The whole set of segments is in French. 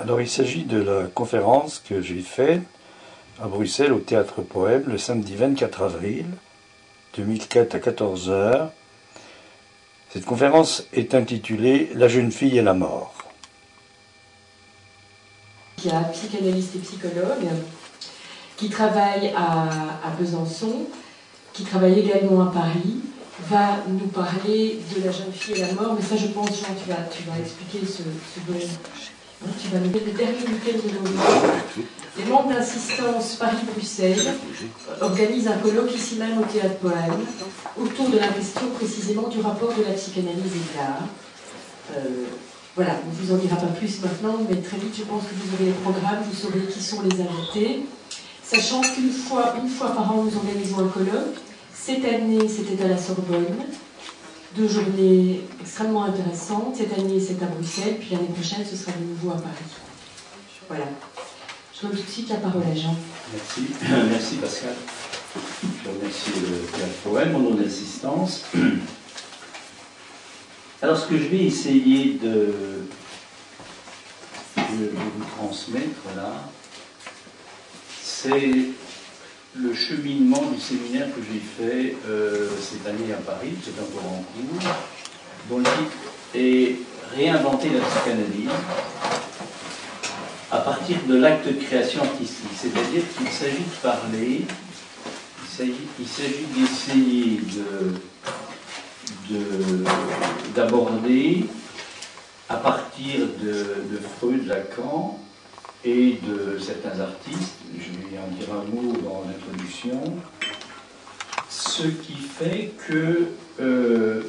Alors, il s'agit de la conférence que j'ai faite à Bruxelles au Théâtre Poème le samedi 24 avril 2004 à 14 h. Cette conférence est intitulée « La jeune fille et la mort ». Il y a un psychanalyste et psychologue qui travaille à Besançon, qui travaille également à Paris, va nous parler de la jeune fille et la mort. Mais ça, je pense, Jean, tu vas expliquer ce domaine. Tu vas nous dire le dernier week-end de novembre. Les membres d'Assistance Paris-Bruxelles organisent un colloque ici même au Théâtre Poème autour de la question précisément du rapport de la psychanalyse et de l'art. Voilà, on ne vous en dira pas plus maintenant, mais très vite, je pense que vous aurez les programmes, vous saurez qui sont les invités. Sachant qu'une fois par an, nous organisons un colloque. Cette année, c'était à la Sorbonne. 2 journées extrêmement intéressantes. Cette année, c'est à Bruxelles, puis l'année prochaine, ce sera de nouveau à Paris. Voilà. Je donne tout de suite la parole à Jean. Merci. Merci Pascal. Je remercie le Théâtre Poème, mon nom d'assistance. Alors, ce que je vais essayer de vous transmettre là, c'est le cheminement du séminaire que j'ai fait cette année à Paris, c'est encore en cours, dont le titre est « Réinventer la psychanalyse » à partir de l'acte de création artistique. C'est-à-dire qu'il s'agit de parler, il s'agit d'essayer d'aborder à partir de Freud, Lacan et de certains artistes, je vais en dire un mot dans l'introduction, ce qui fait que ce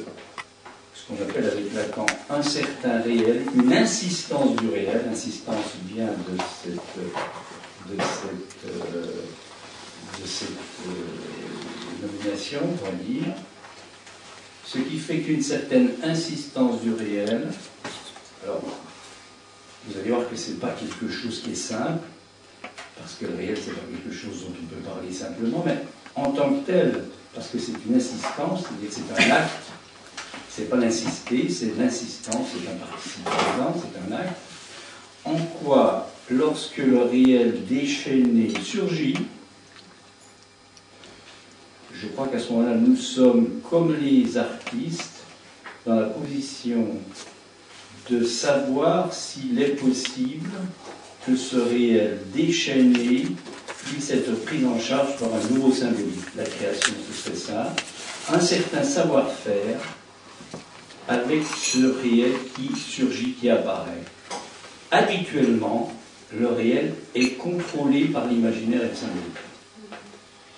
qu'on appelle avec Lacan un certain réel, une insistance du réel, l'insistance vient de cette nomination, on va dire, ce qui fait qu'une certaine insistance du réel, alors vous allez voir que ce n'est pas quelque chose qui est simple, parce que le réel, ce n'est pas quelque chose dont on peut parler simplement, mais en tant que tel, parce que c'est une insistance, c'est-à-dire que c'est un acte, c'est pas l'insister, c'est l'insistance, c'est un participe présent, c'est un acte, en quoi, lorsque le réel déchaîné surgit, je crois qu'à ce moment-là, nous sommes, comme les artistes, dans la position de savoir s'il est possible que ce réel déchaîné puisse être pris en charge par un nouveau symbolique. La création, ce serait ça. Un certain savoir-faire avec ce réel qui surgit, qui apparaît. Habituellement, le réel est contrôlé par l'imaginaire et le symbolique.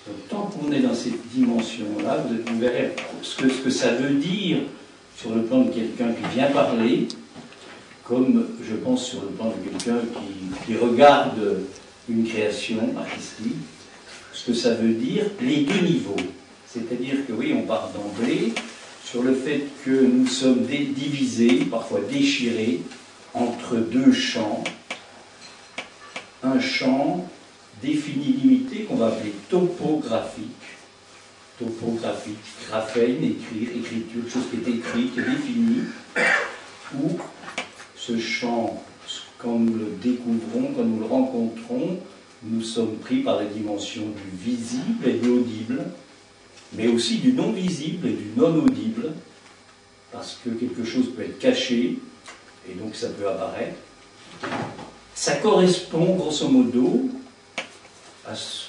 Donc, tant qu'on est dans cette dimension-là, vous verrez ce que ça veut dire sur le plan de quelqu'un qui vient parler, comme je pense sur le plan de quelqu'un qui regarde une création artistique, ce que ça veut dire, les deux niveaux. C'est-à-dire que oui, on part d'emblée sur le fait que nous sommes divisés, parfois déchirés, entre deux champs. Un champ défini, limité, qu'on va appeler topographique, graphène, écriture, chose qui est écrite, qui est définie, où ce champ, quand nous le découvrons, quand nous le rencontrons, nous sommes pris par la dimension du visible et de l'audible, mais aussi du non-visible et du non-audible, parce que quelque chose peut être caché, et donc ça peut apparaître. Ça correspond, grosso modo, à ce,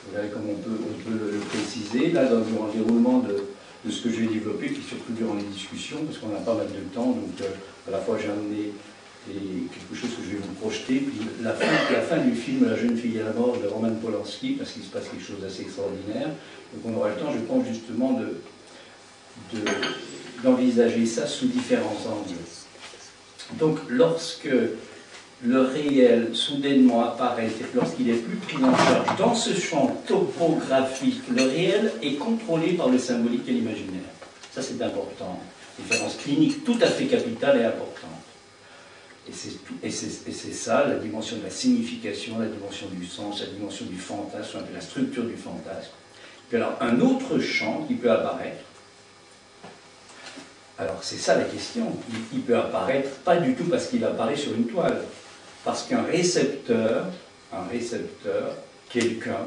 vous verrez comment on peut le préciser, là, durant le déroulement de ce que je vais développer, puis surtout durant les discussions, parce qu'on a pas mal de temps, donc à la fois j'ai amené quelque chose que je vais vous projeter, puis la fin du film La jeune fille et la mort de Roman Polanski, parce qu'il se passe quelque chose d'assez extraordinaire, donc on aura le temps, je pense, justement d'envisager ça sous différents angles. Donc lorsque le réel soudainement apparaît, lorsqu'il est plus pris en charge dans ce champ topographique, le réel est contrôlé par le symbolique et l'imaginaire. Ça c'est important. Différence clinique tout à fait capitale et importante. Et c'est ça, la dimension de la signification, la dimension du sens, la dimension du fantasme, la structure du fantasme. Puis alors, un autre champ qui peut apparaître, alors c'est ça la question, il peut apparaître pas du tout parce qu'il apparaît sur une toile, Parce qu'un récepteur, quelqu'un,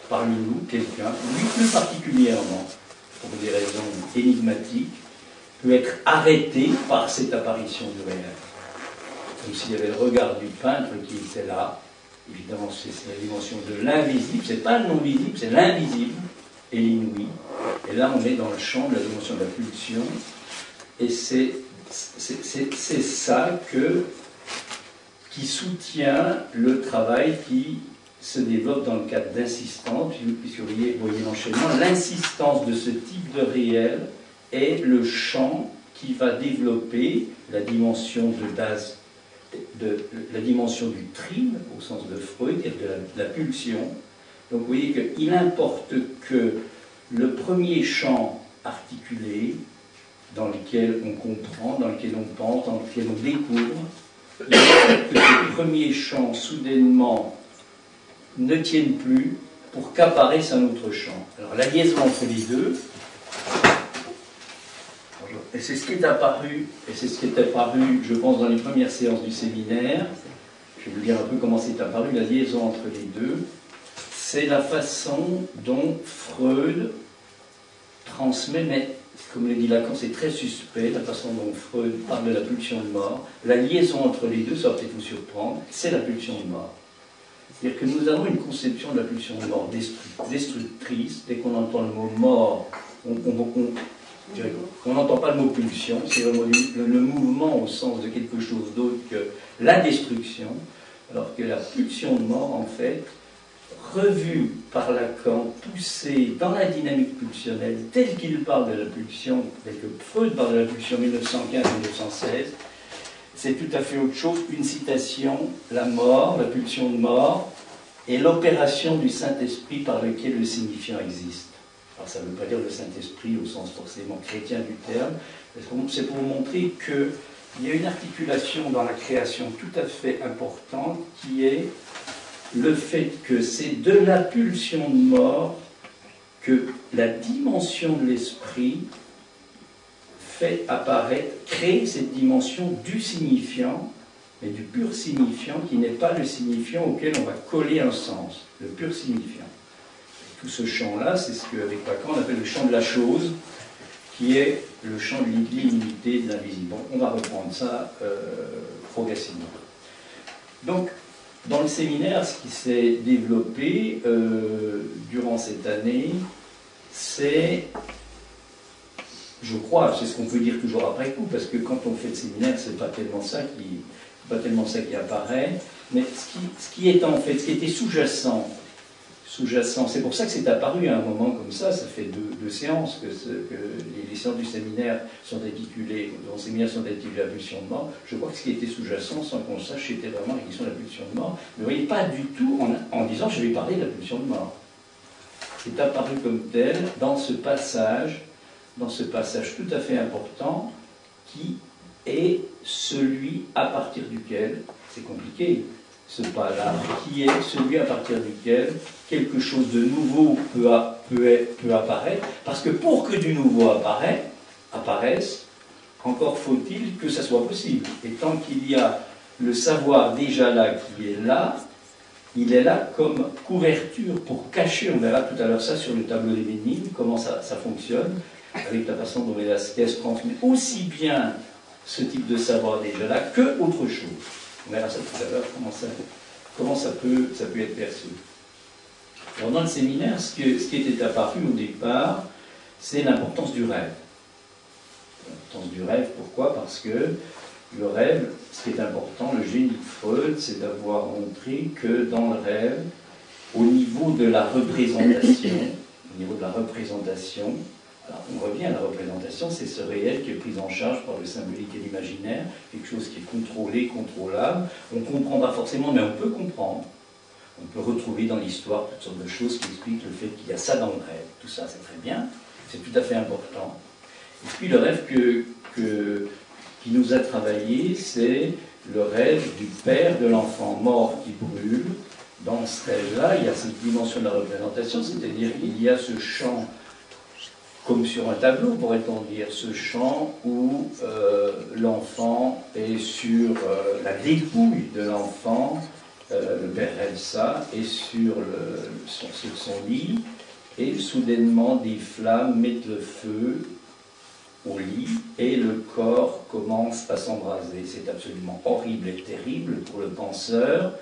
parmi nous, quelqu'un, lui plus particulièrement, pour des raisons énigmatiques, peut être arrêté par cette apparition du réel. Comme s'il y avait le regard du peintre qui était là. Évidemment, c'est la dimension de l'invisible, c'est pas le non-visible, c'est l'invisible et l'inouï. Et là, on est dans le champ de la dimension de la pulsion, et c'est ça qui soutient le travail qui se développe dans le cadre d'insistance, puisque vous voyez l'enchaînement. L'insistance de ce type de réel est le champ qui va développer la dimension la dimension du trim, au sens de Freud, et de la pulsion. Donc vous voyez qu'il importe que le premier champ articulé, dans lequel on comprend, dans lequel on pense, dans lequel on découvre, il importe que ce premier champ, soudainement, ne tienne plus pour qu'apparaisse un autre champ. Alors la liaison entre les deux, et c'est ce qui est apparu, je pense, dans les premières séances du séminaire. Je vais vous dire un peu comment c'est apparu, la liaison entre les deux. C'est la façon dont Freud transmet, mais comme le dit Lacan, c'est très suspect, la façon dont Freud parle de la pulsion de mort. La liaison entre les deux, ça va peut-être vous surprendre, c'est la pulsion de mort. C'est-à-dire que nous avons une conception de la pulsion de mort destructrice. Dès qu'on entend le mot mort, on n'entend pas le mot pulsion, c'est le mouvement au sens de quelque chose d'autre que la destruction, alors que la pulsion de mort, en fait, revue par Lacan, poussée dans la dynamique pulsionnelle, telle qu'il parle de la pulsion, tel que Freud parle de la pulsion 1915-1916, c'est tout à fait autre chose qu'une citation, la mort, la pulsion de mort, et l'opération du Saint-Esprit par lequel le signifiant existe. Alors ça ne veut pas dire le Saint-Esprit au sens forcément chrétien du terme, c'est pour montrer qu'il y a une articulation dans la création tout à fait importante qui est le fait que c'est de la pulsion de mort que la dimension de l'esprit fait apparaître, crée cette dimension du signifiant, mais du pur signifiant qui n'est pas le signifiant auquel on va coller un sens, le pur signifiant. Tout ce champ-là, c'est ce qu'avec Lacan on appelle le champ de la chose, qui est le champ de l'illimité de l'invisible. Bon, on va reprendre ça progressivement. Donc, dans le séminaire, ce qui s'est développé durant cette année, c'est, je crois, c'est ce qu'on peut dire toujours après coup, parce que quand on fait le séminaire, c'est pas tellement ça qui apparaît, mais ce qui était sous-jacent, c'est pour ça que c'est apparu à un moment comme ça fait deux séances que les séances du séminaire sont intitulées, dans le séminaire sont intitulées la pulsion de mort. Je crois que ce qui était sous-jacent, sans qu'on sache, c'était vraiment la question de la pulsion de mort. Mais vous voyez, pas du tout en disant je vais parler de la pulsion de mort. C'est apparu comme tel dans ce passage tout à fait important qui est celui à partir duquel, c'est compliqué, ce pas-là, qui est celui à partir duquel quelque chose de nouveau peut apparaître, parce que pour que du nouveau apparaisse, encore faut-il que ça soit possible. Et tant qu'il y a le savoir déjà là qui est là, il est là comme couverture pour cacher, on verra tout à l'heure ça sur le tableau des Bénignes, comment ça fonctionne, avec la façon dont Velasquez transmet aussi bien ce type de savoir déjà là que autre chose. On verra ça tout à l'heure, comment ça peut être perçu. Alors dans le séminaire, ce qui était apparu au départ, c'est l'importance du rêve. L'importance du rêve, pourquoi? Parce que le rêve, ce qui est important, le génie de Freud, c'est d'avoir montré que dans le rêve, au niveau de la représentation, alors on revient à la représentation, c'est ce réel qui est pris en charge par le symbolique et l'imaginaire, quelque chose qui est contrôlé, contrôlable. On ne comprend pas forcément, mais on peut comprendre. On peut retrouver dans l'histoire toutes sortes de choses qui expliquent le fait qu'il y a ça dans le rêve. Tout ça, c'est très bien, c'est tout à fait important. Et puis le rêve qui nous a travaillé, c'est le rêve du père de l'enfant mort qui brûle. Dans ce rêve-là, il y a cette dimension de la représentation, c'est-à-dire qu'il y a ce champ, comme sur un tableau, pourrait-on dire, ce champ où l'enfant est sur la dépouille de l'enfant, le père Elsa est sur son lit, et soudainement des flammes mettent le feu au lit, et le corps commence à s'embraser. C'est absolument horrible et terrible pour le penseur,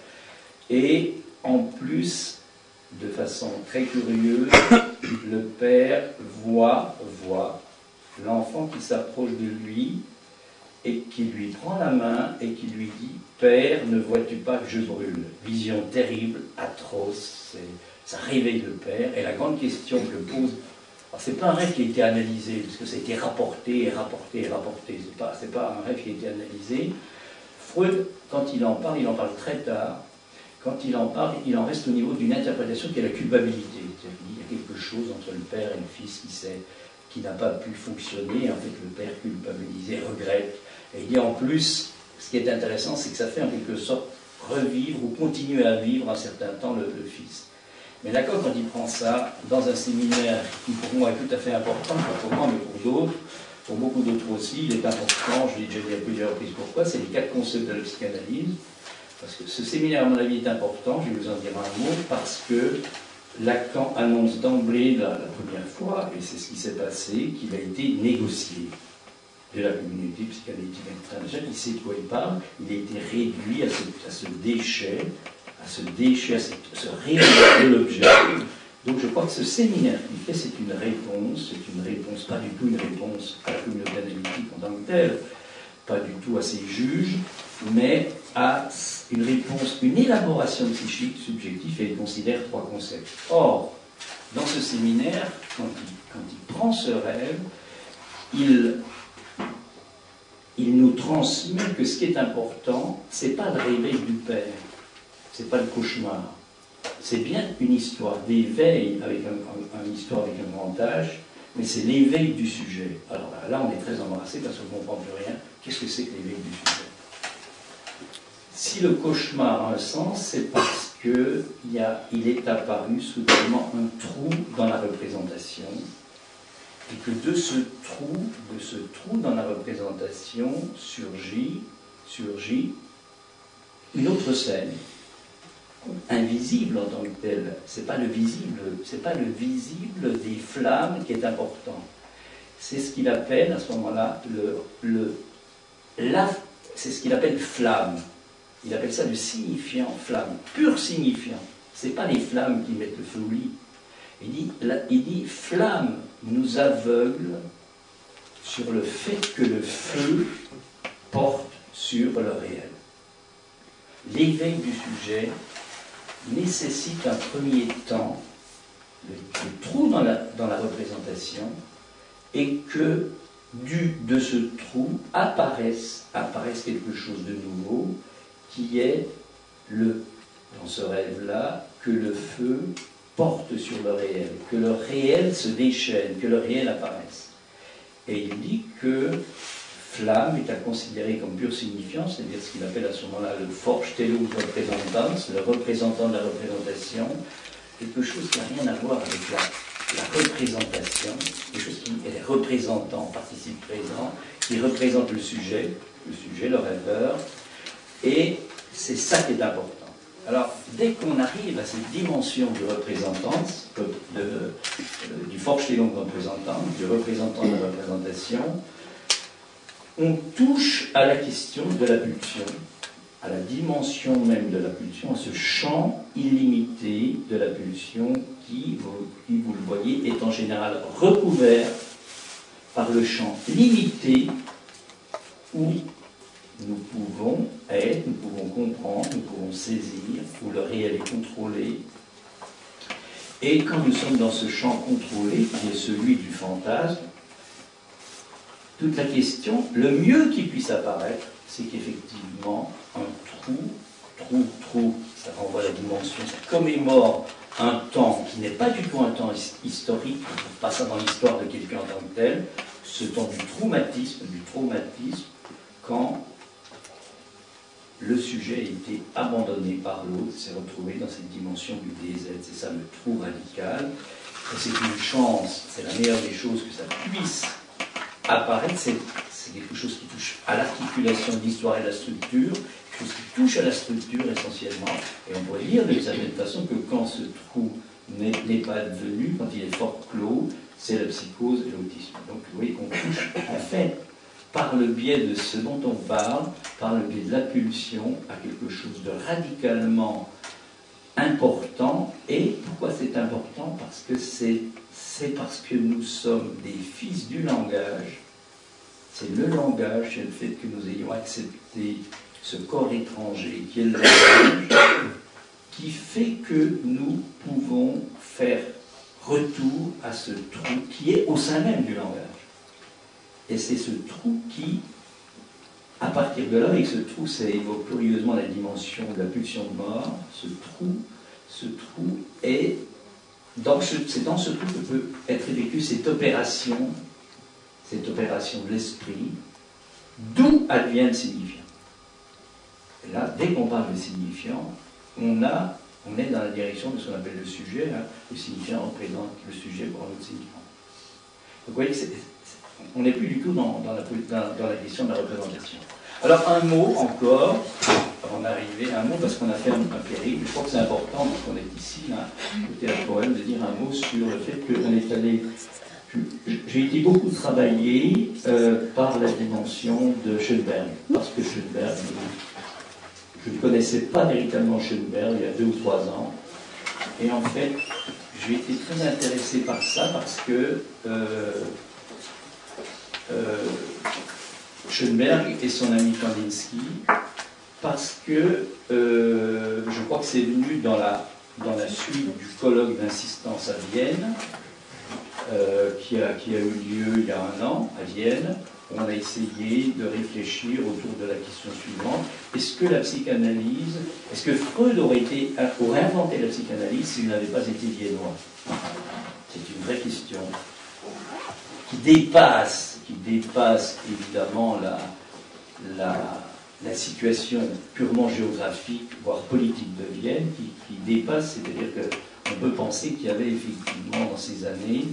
et en plus, de façon très curieuse, le père voit l'enfant qui s'approche de lui et qui lui prend la main et qui lui dit « Père, ne vois-tu pas que je brûle ?» Vision terrible, atroce, ça réveille le père. Et la grande question que pose... Alors c'est pas un rêve qui a été analysé, parce que ça a été rapporté et rapporté et rapporté. C'est pas un rêve qui a été analysé. Freud, quand il en parle très tard. Quand il en parle, il en reste au niveau d'une interprétation qui est la culpabilité. C'est-à-dire qu'il y a quelque chose entre le père et le fils qui n'a pas pu fonctionner. En fait, le père culpabilisé regrette. Et il dit en plus, ce qui est intéressant, c'est que ça fait en quelque sorte revivre ou continuer à vivre un certain temps le fils. Mais d'accord, quand il prend ça dans un séminaire qui pour moi est tout à fait important, pas pour moi mais pour d'autres, pour beaucoup d'autres aussi, il est important, je l'ai déjà dit à plusieurs reprises pourquoi, c'est les 4 concepts de la psychanalyse. Parce que ce séminaire, à mon avis, est important, je vais vous en dire un mot, parce que Lacan annonce d'emblée, la première fois, et c'est ce qui s'est passé, qu'il a été négocié de la communauté psychanalytique internationale. Il sait de quoi il parle, il a été réduit à ce déchet, à ce réel de l'objet. Donc je crois que ce séminaire qu'il fait, c'est une réponse, pas du tout une réponse à la communauté analytique en tant que telle, pas du tout à ses juges, mais à une réponse, une élaboration psychique subjective, et il considère 3 concepts. Or, dans ce séminaire, quand il prend ce rêve, il nous transmet que ce qui est important, c'est pas le réveil du père, c'est pas le cauchemar, c'est bien une histoire d'éveil, avec une histoire avec un grand H, mais c'est l'éveil du sujet. Alors là, on est très embarrassé parce qu'on ne comprend plus rien. Qu'est-ce que c'est que l'éveil du sujet? Si le cauchemar a un sens, c'est parce qu'il est apparu soudainement un trou dans la représentation, et que de ce trou dans la représentation surgit une autre scène, invisible en tant que telle. C'est pas le visible des flammes qui est important. C'est ce qu'il appelle à ce moment-là c'est ce qu'il appelle flamme. Il appelle ça le signifiant flamme, pur signifiant. C'est pas les flammes qui mettent le feu au lit. Il dit flamme nous aveugle sur le fait que le feu porte sur le réel. L'éveil du sujet nécessite un premier temps, le trou dans la représentation, et que de ce trou apparaisse quelque chose de nouveau, qui est dans ce rêve-là, que le feu porte sur le réel, que le réel se déchaîne, que le réel apparaisse. Et il dit que flamme est à considérer comme pure signifiance, c'est-à-dire ce qu'il appelle à ce moment-là le Vorstellung Repräsentanz, le représentant de la représentation, quelque chose qui n'a rien à voir avec la représentation, quelque chose qui est représentant, participe présent, qui représente le sujet, le rêveur, et c'est ça qui est important. Alors, dès qu'on arrive à cette dimension du représentant, du Vorstellung Repräsentanz, du représentant de la représentation, on touche à la question de la pulsion, à la dimension même de la pulsion, à ce champ illimité de la pulsion qui, vous le voyez, est en général recouvert par le champ limité où nous pouvons être, nous pouvons comprendre, nous pouvons saisir, où le réel est contrôlé. Et quand nous sommes dans ce champ contrôlé, qui est celui du fantasme, toute la question, le mieux qui puisse apparaître, c'est qu'effectivement, un trou, ça renvoie à la dimension, ça commémore un temps qui n'est pas du tout un temps historique, on ne trouve pas ça dans l'histoire de quelqu'un en tant que tel, ce temps du traumatisme, quand le sujet a été abandonné par l'autre, s'est retrouvé dans cette dimension du DZ, c'est ça le trou radical, et c'est une chance, c'est la meilleure des choses que ça puisse apparaître, c'est quelque chose qui touche touche à l'articulation de l'histoire et de la structure, quelque chose qui touche à la structure essentiellement. Et on pourrait dire d'une certaine façon que quand ce trou n'est pas devenu, quand il est fort clos, c'est la psychose et l'autisme. Donc vous voyez qu'on touche en fait, par le biais de ce dont on parle, par le biais de la pulsion, à quelque chose de radicalement important. Et pourquoi c'est important? Parce que c'est parce que nous sommes des fils du langage. C'est le langage, c'est le fait que nous ayons accepté ce corps étranger qui est le langage, qui fait que nous pouvons faire retour à ce trou qui est au sein même du langage. Et c'est ce trou qui, à partir de là, et ce trou, ça évoque curieusement la dimension de la pulsion de mort, ce trou est, c'est dans ce trou que peut être effectuée cette opération de l'esprit, d'où advient le signifiant. Et là, dès qu'on parle de signifiant, on est dans la direction de ce qu'on appelle le sujet. Hein. Le signifiant représente le sujet pour un autre signifiant. Donc vous voyez, on n'est plus du tout dans la question de la représentation. Alors un mot encore, avant d'arriver, un mot parce qu'on a fait un périple. Je crois que c'est important, parce qu'on est ici, là, au Théâtre Poème, de dire un mot sur le fait qu'on est allé... J'ai été beaucoup travaillé par la dimension de Schoenberg, parce que Schoenberg, je ne connaissais pas véritablement Schoenberg il y a 2 ou 3 ans, et en fait, j'ai été très intéressé par ça, parce que Schoenberg et son ami Kandinsky, parce que je crois que c'est venu dans la suite du colloque d'insistance à Vienne, qui a eu lieu il y a 1 an à Vienne. On a essayé de réfléchir autour de la question suivante. Est-ce que Freud aurait inventé la psychanalyse s'il n'avait pas été viennois? C'est une vraie question qui dépasse évidemment la situation purement géographique, voire politique de Vienne, qui dépasse, c'est-à-dire qu'on peut penser qu'il y avait effectivement dans ces années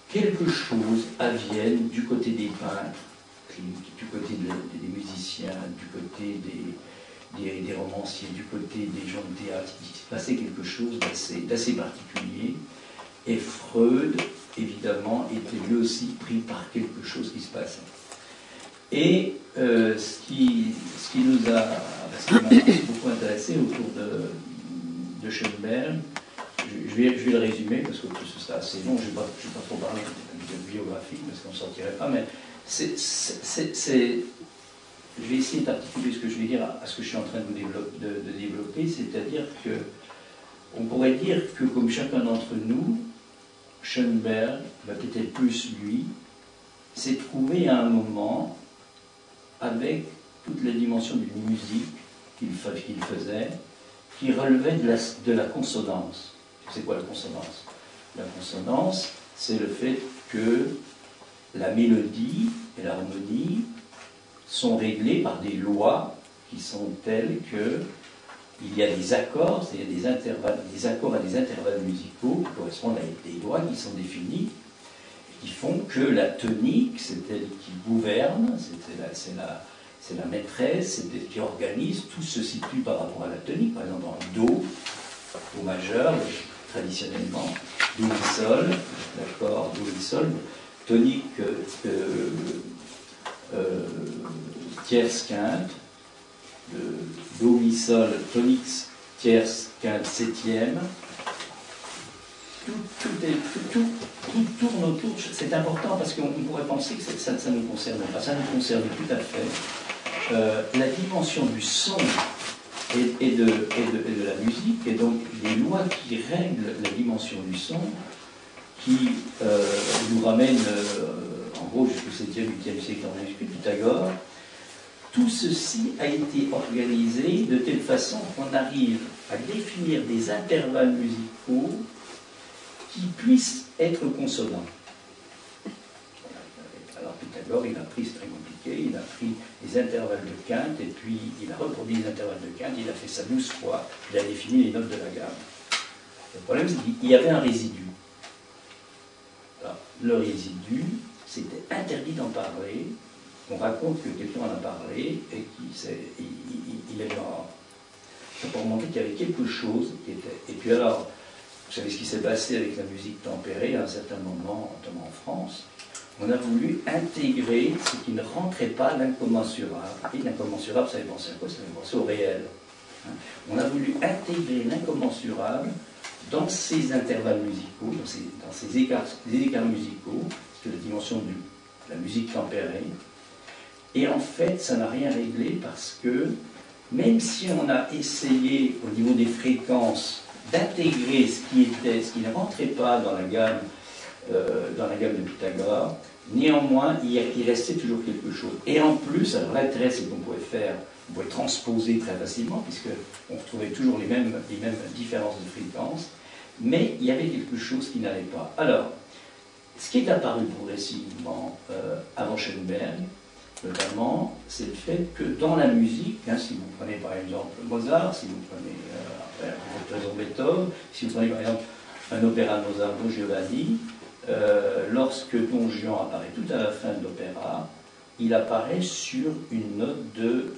quelque chose à Vienne du côté des peintres, du côté des musiciens, du côté des romanciers, du côté des gens de théâtre. Il se passait quelque chose d'assez particulier. Et Freud, évidemment, était lui aussi pris par quelque chose qui se passait. Et ce qui m'a beaucoup intéressé autour de Schoenberg, je vais le résumer parce que c'est assez long, je ne vais pas trop parler de biographie parce qu'on ne sortirait pas, mais je vais essayer d'articuler ce que je vais dire à ce que je suis en train de développer, c'est-à-dire que on pourrait dire que comme chacun d'entre nous, Schoenberg, peut-être plus lui, s'est trouvé à un moment avec toute la dimension d'une musique qu'il faisait, qui relevait de la consonance. C'est quoi la consonance? La consonance, c'est le fait que la mélodie et l'harmonie sont réglées par des lois qui sont telles que il y a des accords, c'est-à-dire des accords à des intervalles musicaux qui correspondent à des lois qui sont définies, qui font que la tonique, c'est elle qui gouverne, c'est la maîtresse, c'est elle qui organise, tout se situe par rapport à la tonique, par exemple en Do majeur, traditionnellement, Do, Mi, Sol, d'accord, Do, Mi, Sol, tonique tierce, quinte, Do, Mi, Sol, tonique, tierce, quinte, septième, tout tourne autour, c'est important parce qu'on pourrait penser que ça ne nous concerne pas, ça nous concerne tout à fait. La dimension du son et de la musique, et donc les lois qui règlent la dimension du son, qui nous ramènent en gros jusqu'au 7e, 8e siècle en manuscrit, Pythagore. Tout ceci a été organisé de telle façon qu'on arrive à définir des intervalles musicaux qui puissent être consonants. Alors Pythagore, il a pris, c'est très compliqué, il a pris les intervalles de quinte, et puis il a reproduit les intervalles de quinte, il a fait ça 12 fois, il a défini les notes de la gamme. Le problème, c'est qu'il y avait un résidu. Alors, le résidu, c'était interdit d'en parler, raconte que quelqu'un en a parlé et qu'il est mort. Ça pour montrer qu'il y avait quelque chose qui était. Et puis alors, vous savez ce qui s'est passé avec la musique tempérée à un certain moment, notamment en France. On a voulu intégrer ce qui ne rentrait pas, l'incommensurable. Et l'incommensurable, ça avait pensé à quoi? Ça avait pensé au réel. On a voulu intégrer l'incommensurable dans ces intervalles musicaux, dans ces écarts musicaux, c'est la dimension de la musique tempérée. Et en fait, ça n'a rien réglé parce que, même si on a essayé, au niveau des fréquences, d'intégrer ce qui ne rentrait pas dans la gamme de Pythagore, néanmoins, il restait toujours quelque chose. Et en plus, alors l'intérêt, c'est qu'on pouvait transposer très facilement, puisqu'on retrouvait toujours les mêmes différences de fréquences, mais il y avait quelque chose qui n'allait pas. Alors, ce qui est apparu progressivement avant Schoenberg, notamment, c'est le fait que dans la musique, si vous prenez par exemple Mozart, si vous prenez Beethoven, si vous prenez par exemple un opéra de Mozart, Don Giovanni, lorsque Don Juan apparaît tout à la fin de l'opéra, il apparaît sur une note de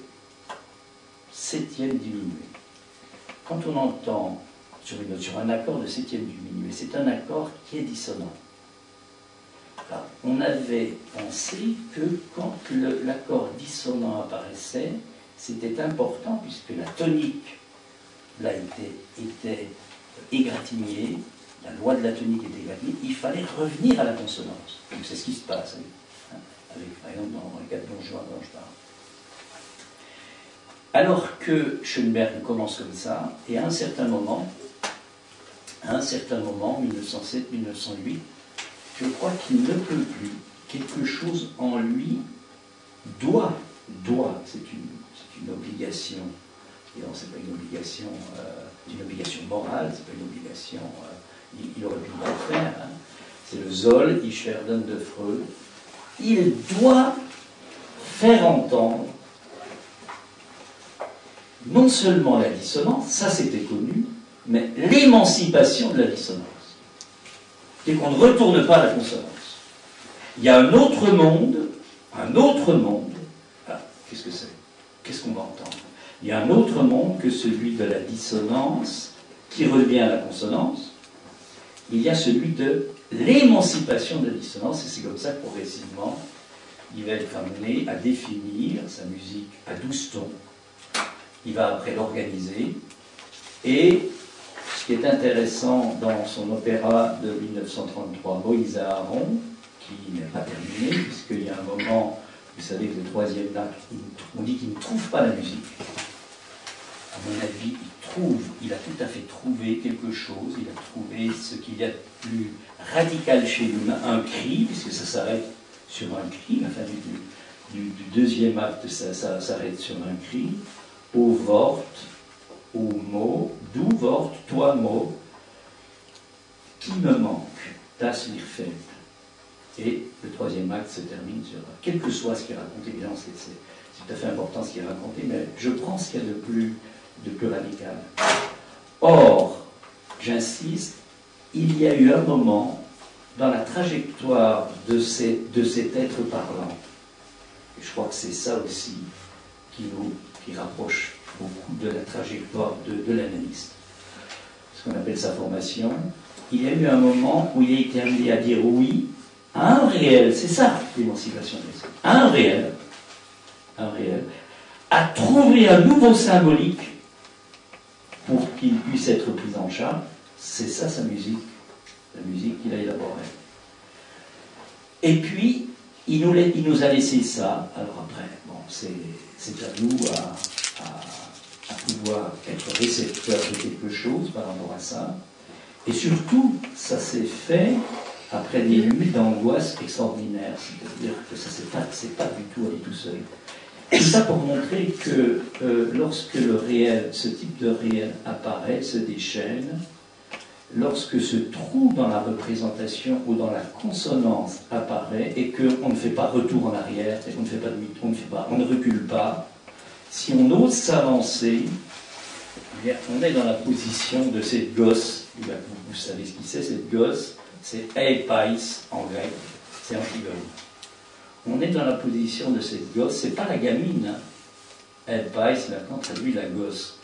septième diminué. Quand on entend sur un accord de septième diminué, c'est un accord qui est dissonant. Alors, on avait pensé que quand l'accord dissonant apparaissait, c'était important puisque la tonique là était égratignée, la loi de la tonique était égratignée, il fallait revenir à la consonance. Donc c'est ce qui se passe avec par exemple dans le cas de Don Juan dont je parle. Alors que Schoenberg commence comme ça, et à un certain moment, 1907-1908, je crois qu'il ne peut plus. Quelque chose en lui doit, c'est une obligation. Et non, c'est pas une obligation, une obligation morale, c'est pas une obligation. Il aurait pu le faire. C'est le Soll, Ich werden de Freud. Il doit faire entendre non seulement la dissonance, ça c'était connu, mais l'émancipation de la dissonance. C'est qu'on ne retourne pas à la consonance. Il y a un autre monde, ah, qu'est-ce que c'est? Qu'est-ce qu'on va entendre? Il y a un autre monde que celui de la dissonance qui revient à la consonance. Il y a celui de l'émancipation de la dissonance, et c'est comme ça que progressivement, il va être amené à définir sa musique à 12 tons. Il va après l'organiser, et ce qui est intéressant dans son opéra de 1933, Moïse et Aaron, qui n'est pas terminé, puisqu'il y a un moment, vous savez que le troisième acte, on dit qu'il ne trouve pas la musique. À mon avis, il a tout à fait trouvé quelque chose, il a trouvé ce qu'il y a de plus radical chez l'humain, un cri, puisque ça s'arrête sur un cri, la fin du deuxième acte, ça s'arrête sur un cri, au Wort, au mot, du Wort, toi mot, qui me manque, das mir fehlt. Et le troisième acte se termine sur, quel que soit ce qu'il raconte, évidemment c'est tout à fait important ce qu'il a raconté, mais je prends ce qu'il y a de plus radical. Or, j'insiste, il y a eu un moment dans la trajectoire de cet être parlant, et je crois que c'est ça aussi qui rapproche beaucoup de la trajectoire de l'analyste, ce qu'on appelle sa formation. Il y a eu un moment où il a été amené à dire oui à un réel, c'est ça l'émancipation de l'esprit, à un réel, à trouver un nouveau symbolique pour qu'il puisse être pris en charge. C'est ça sa musique, la musique qu'il a élaborée. Et puis, il nous a laissé ça. Alors après, bon, c'est à nous à pouvoir être récepteurs de quelque chose par rapport à ça. Et surtout, ça s'est fait après des nuits d'angoisse extraordinaires. C'est-à-dire que ça c'est pas du tout aller tout seul. Tout ça pour montrer que lorsque le réel, ce type de réel apparaît, se déchaîne, lorsque ce trou dans la représentation ou dans la consonance apparaît et qu'on ne fait pas retour en arrière, et qu'on ne fait pas demi-tour, on ne recule pas, si on ose s'avancer, on est dans la position de cette gosse. Vous savez ce qu'il c'est, cette gosse, c'est Eipais en grec, c'est Antigone. on est dans la position de cette gosse, c'est pas la gamine, hein. Elle paille, c'est maintenant traduit la gosse.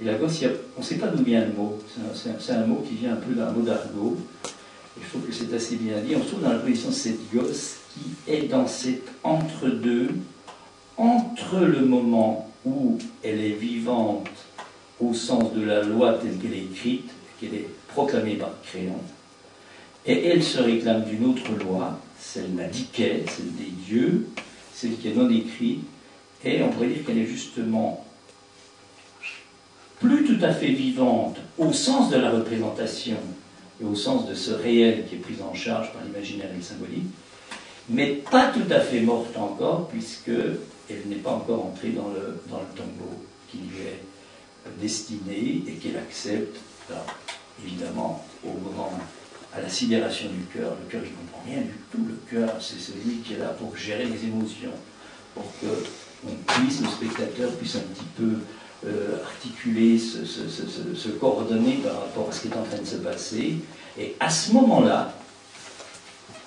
Et la gosse, on ne sait pas d'où vient le mot, c'est un mot qui vient un peu d'un mot d'argot, et je trouve que c'est assez bien dit. On se trouve dans la position de cette gosse qui est dans cet entre-deux, entre le moment où elle est vivante au sens de la loi telle qu'elle est écrite, qu'elle est proclamée par Créon, et elle se réclame d'une autre loi, celle madiquée, celle des dieux, celle qui est non écrite, et on pourrait dire qu'elle est justement plus tout à fait vivante au sens de la représentation et au sens de ce réel qui est pris en charge par l'imaginaire et le symbolique, mais pas tout à fait morte encore, puisqu'elle n'est pas encore entrée dans le tombeau qui lui est destiné et qu'elle accepte, alors, évidemment, à la sidération du cœur. Le cœur, il ne comprend rien du tout. Le cœur, c'est celui qui est là pour gérer les émotions, pour que le spectateur puisse un petit peu articuler, se coordonner par rapport à ce qui est en train de se passer. Et à ce moment-là,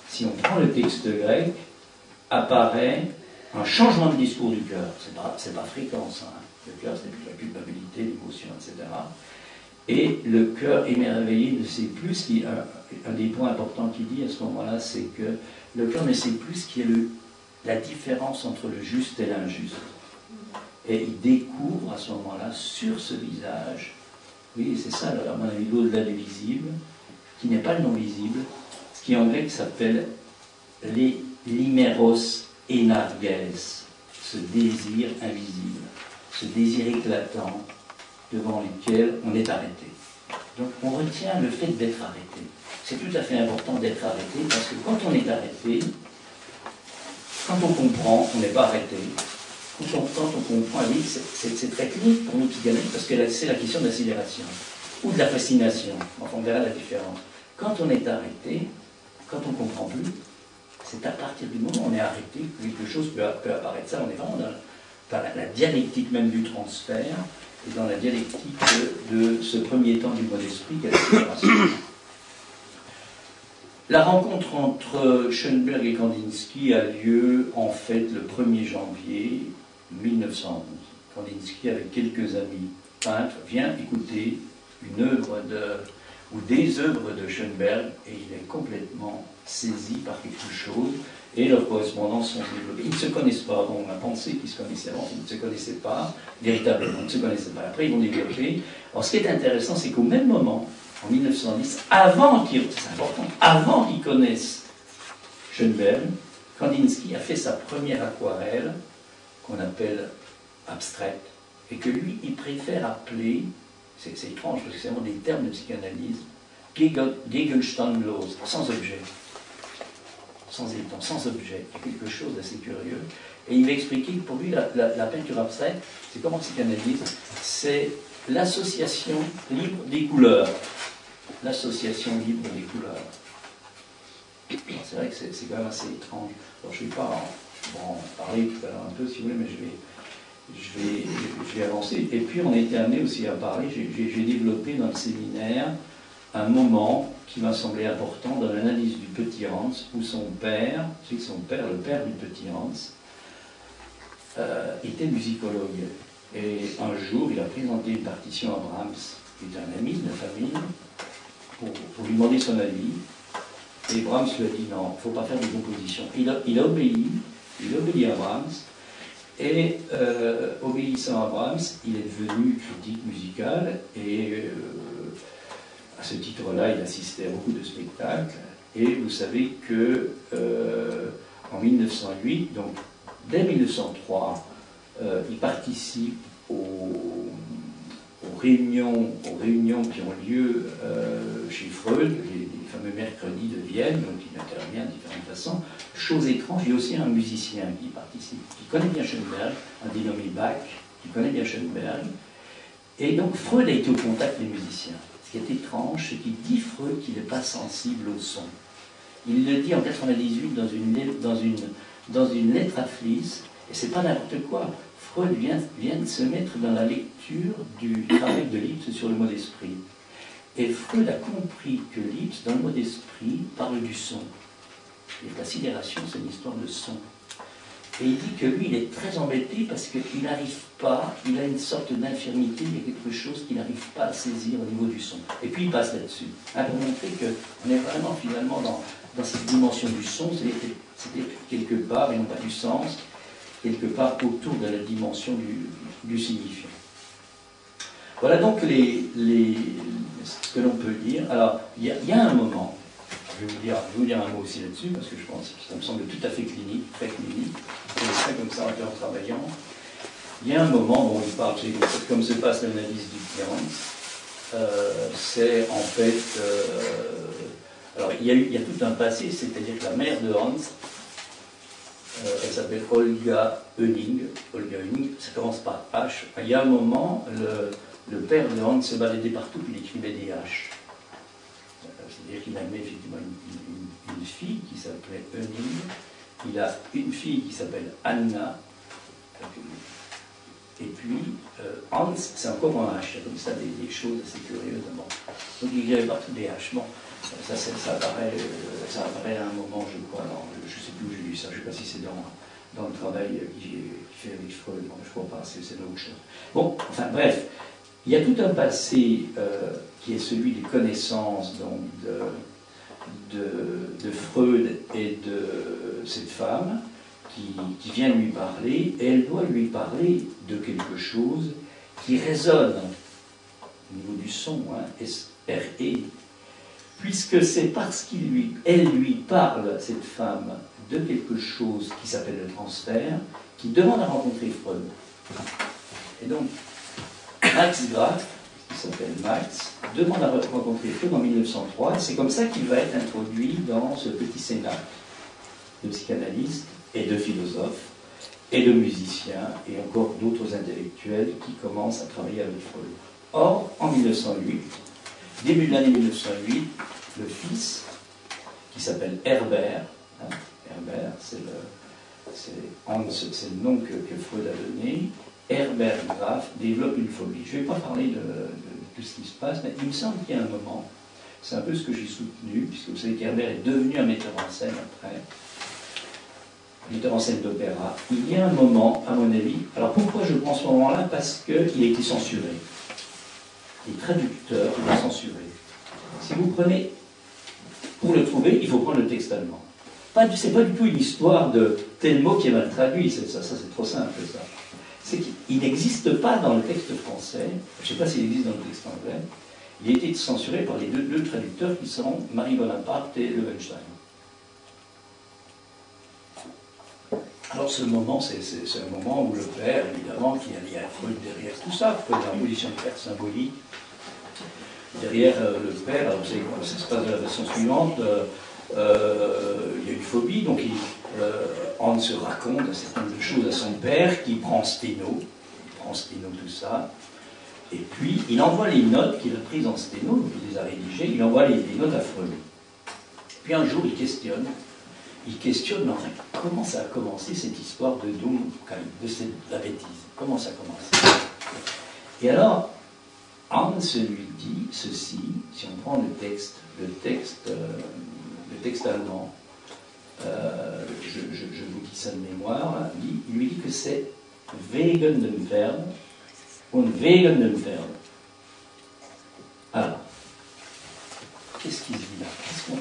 si on prend le texte grec, apparaît un changement de discours du cœur. C'est pas fréquent, ça. Hein. Le cœur, c'est la culpabilité, l'émotion, etc. Et le cœur émerveillé ne sait plus ce qui... Un des points importants qu'il dit à ce moment-là, c'est que le cœur ne sait plus ce qui est la différence entre le juste et l'injuste. Et il découvre à ce moment-là, sur ce visage, oui, c'est ça, à mon avis, l'au-delà du visible, qui n'est pas le non-visible, ce qui en grec s'appelle l'imeros enarges, ce désir invisible, ce désir éclatant devant lequel on est arrêté. Donc on retient le fait d'être arrêté. C'est tout à fait important d'être arrêté, parce que quand on est arrêté, quand on comprend, on n'est pas arrêté. Quand on comprend, oui, c'est très clinique pour nous psychanalystes, parce que c'est la question de la sidération, ou de la fascination. Enfin, on verra la différence. Quand on est arrêté, quand on ne comprend plus, c'est à partir du moment où on est arrêté que quelque chose peut apparaître. Ça, on est vraiment dans la dialectique même du transfert, et dans la dialectique de ce premier temps du bon esprit qu'est la sidération. La rencontre entre Schoenberg et Kandinsky a lieu en fait le 1er janvier 1911. Kandinsky, avec quelques amis peintres, vient écouter une œuvre ou des œuvres de Schoenberg, et il est complètement saisi par quelque chose, et leurs correspondances sont développées. Ils ne se connaissent pas, on a pensé qu'ils se connaissaient avant, ils ne se connaissaient pas, véritablement, ils ne se connaissaient pas. Après, ils vont développer. Alors, ce qui est intéressant, c'est qu'au même moment, en 1910, c'est important, avant qu'ils connaissent Schoenberg, Kandinsky a fait sa première aquarelle, qu'on appelle abstraite, et que lui, il préfère appeler, c'est étrange parce que c'est vraiment des termes de psychanalyse, Gegenstandlos, sans objet, sans étant, sans objet, quelque chose d'assez curieux. Et il va expliquer que pour lui, la peinture abstraite, c'est comment psychanalyse, c'est l'association libre des couleurs. L'association libre des couleurs. C'est vrai que c'est quand même assez étrange. Alors je ne vais pas en parler tout à l'heure un peu si vous voulez, mais je vais avancer. Et puis on a été amené aussi à parler, j'ai développé dans le séminaire un moment qui m'a semblé important dans l'analyse du petit Hans, où son père, le père du petit Hans, était musicologue. Et un jour, il a présenté une partition à Brahms, qui est un ami de la famille, pour lui demander son avis. Et Brahms lui a dit non, il ne faut pas faire de composition. Il a obéi à Brahms, et obéissant à Brahms, il est devenu critique musical, et à ce titre-là, il assistait à beaucoup de spectacles. Et vous savez que en 1908, donc dès 1903, il participe aux réunions qui ont lieu chez Freud, les fameux mercredis de Vienne, donc il intervient de différentes façons. Chose étrange, il y a aussi un musicien qui participe, qui connaît bien Schoenberg, un dénommé Bach, qui connaît bien Schoenberg. Et donc Freud a été au contact des musiciens. Ce qui est étrange, c'est qu'il dit Freud qu'il n'est pas sensible au son. Il le dit en 1998 dans une lettre à Fliess, et c'est pas n'importe quoi. Freud vient de se mettre dans la lecture du travail de Lipse sur le mot d'esprit. Et Freud a compris que Lipse, dans le mot d'esprit, parle du son. Et la sidération, c'est une histoire de son. Et il dit que lui, il est très embêté parce qu'il n'arrive pas, il a une sorte d'infirmité, il y a quelque chose qu'il n'arrive pas à saisir au niveau du son. Et puis il passe là-dessus, hein, pour montrer qu'on est vraiment finalement dans cette dimension du son, c'était quelque part, et non pas du sens, quelque part autour de la dimension du signifiant. Voilà donc ce que l'on peut dire. Alors, il y a un moment, je vais vous dire un mot aussi là-dessus, parce que je pense que ça me semble tout à fait clinique, très clinique, c'est comme ça en travaillant. Il y a un moment, bon, il parle, comme se passe l'analyse du client, c'est en fait... alors, il y a tout un passé, c'est-à-dire que la mère de Hans, elle s'appelle Olga Henning. Olga Henning, ça commence par H. Il y a un moment, le père de Hans se baladait partout, puis il écrivait des H. C'est-à-dire qu'il avait effectivement une fille qui s'appelait Henning. Il a une fille qui s'appelle Anna. Et puis, Hans, c'est encore un H. Il y a comme ça des choses assez curieuses. Bon. Donc il y avait partout des H. Bon, ça apparaît à un moment, je crois, je ne sais plus où j'ai lu ça, je ne sais pas si c'est dans le travail qu'il fait avec Freud, bon, je ne crois pas, c'est autre chose. Bon, enfin bref, il y a tout un passé qui est celui des connaissances donc, de Freud et de cette femme qui vient lui parler, et elle doit lui parler de quelque chose qui résonne au niveau du son, hein, S-R-E, puisque c'est parce qu'elle lui parle, cette femme, de quelque chose qui s'appelle le transfert, qui demande à rencontrer Freud. Et donc, Max Graf, qui s'appelle Max, demande à rencontrer Freud en 1903, et c'est comme ça qu'il va être introduit dans ce petit cénacle de psychanalystes et de philosophes, et de musiciens, et encore d'autres intellectuels qui commencent à travailler avec Freud. Or, en 1908, début de l'année 1908, le fils, qui s'appelle Herbert, hein, Herbert, c'est le nom que Freud a donné, Herbert Graf développe une phobie. Je ne vais pas parler de tout ce qui se passe, mais il me semble qu'il y a un moment, c'est un peu ce que j'ai soutenu, puisque vous savez qu'Herbert est devenu un metteur en scène après, metteur en scène d'opéra. Il y a un moment, à mon avis, alors pourquoi je prends ce moment-là? Parce qu'il a été censuré. Les traducteurs l'ont censuré. Si vous prenez, pour le trouver, il faut prendre le texte allemand. C'est pas du tout une histoire de tel mot qui est mal traduit, ça c'est trop simple ça. C'est qu'il n'existe pas dans le texte français, je ne sais pas s'il existe dans le texte anglais, il a été censuré par les deux traducteurs qui sont Marie Bonaparte et Levenstein. Alors ce moment, c'est un moment où le père, évidemment, qui a lié à Freud derrière tout ça, Freud est en position de père symbolique, derrière le père, alors vous savez comment ça se passe de la façon suivante, il y a une phobie, donc Hans se raconte un certain nombre de choses à son père, qui prend sténo, tout ça, et puis il envoie les notes qu'il a prises en sténo, donc il les a rédigées, il envoie les notes à Freud. Puis un jour, il questionne, mais enfin, comment ça a commencé cette histoire de Doom, de la bêtise, comment ça a commencé? Et alors, Hans lui dit ceci, si on prend le texte allemand, je vous dis ça de mémoire, il lui dit que c'est wegen dem Verb und wegen dem Verb. Alors, qu'est-ce qu'il dit là?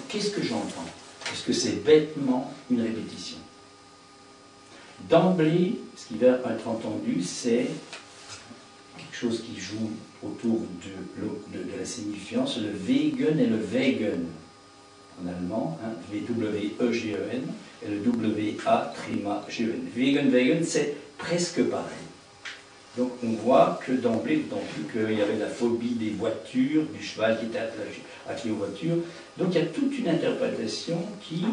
Qu'est-ce que j'entends? Est-ce que c'est bêtement une répétition? D'emblée, ce qui va être entendu, c'est quelque chose qui joue autour de la signifiance, le Wegen et le Wegen. En allemand, hein, W-E-G-E-N et le W-A-G-E-N. Wegen, Wegen, c'est presque pareil. Donc on voit que d'emblée, d'autant plus qu'il y avait la phobie des voitures, du cheval qui était attelé aux voitures. Donc il y a toute une interprétation qui,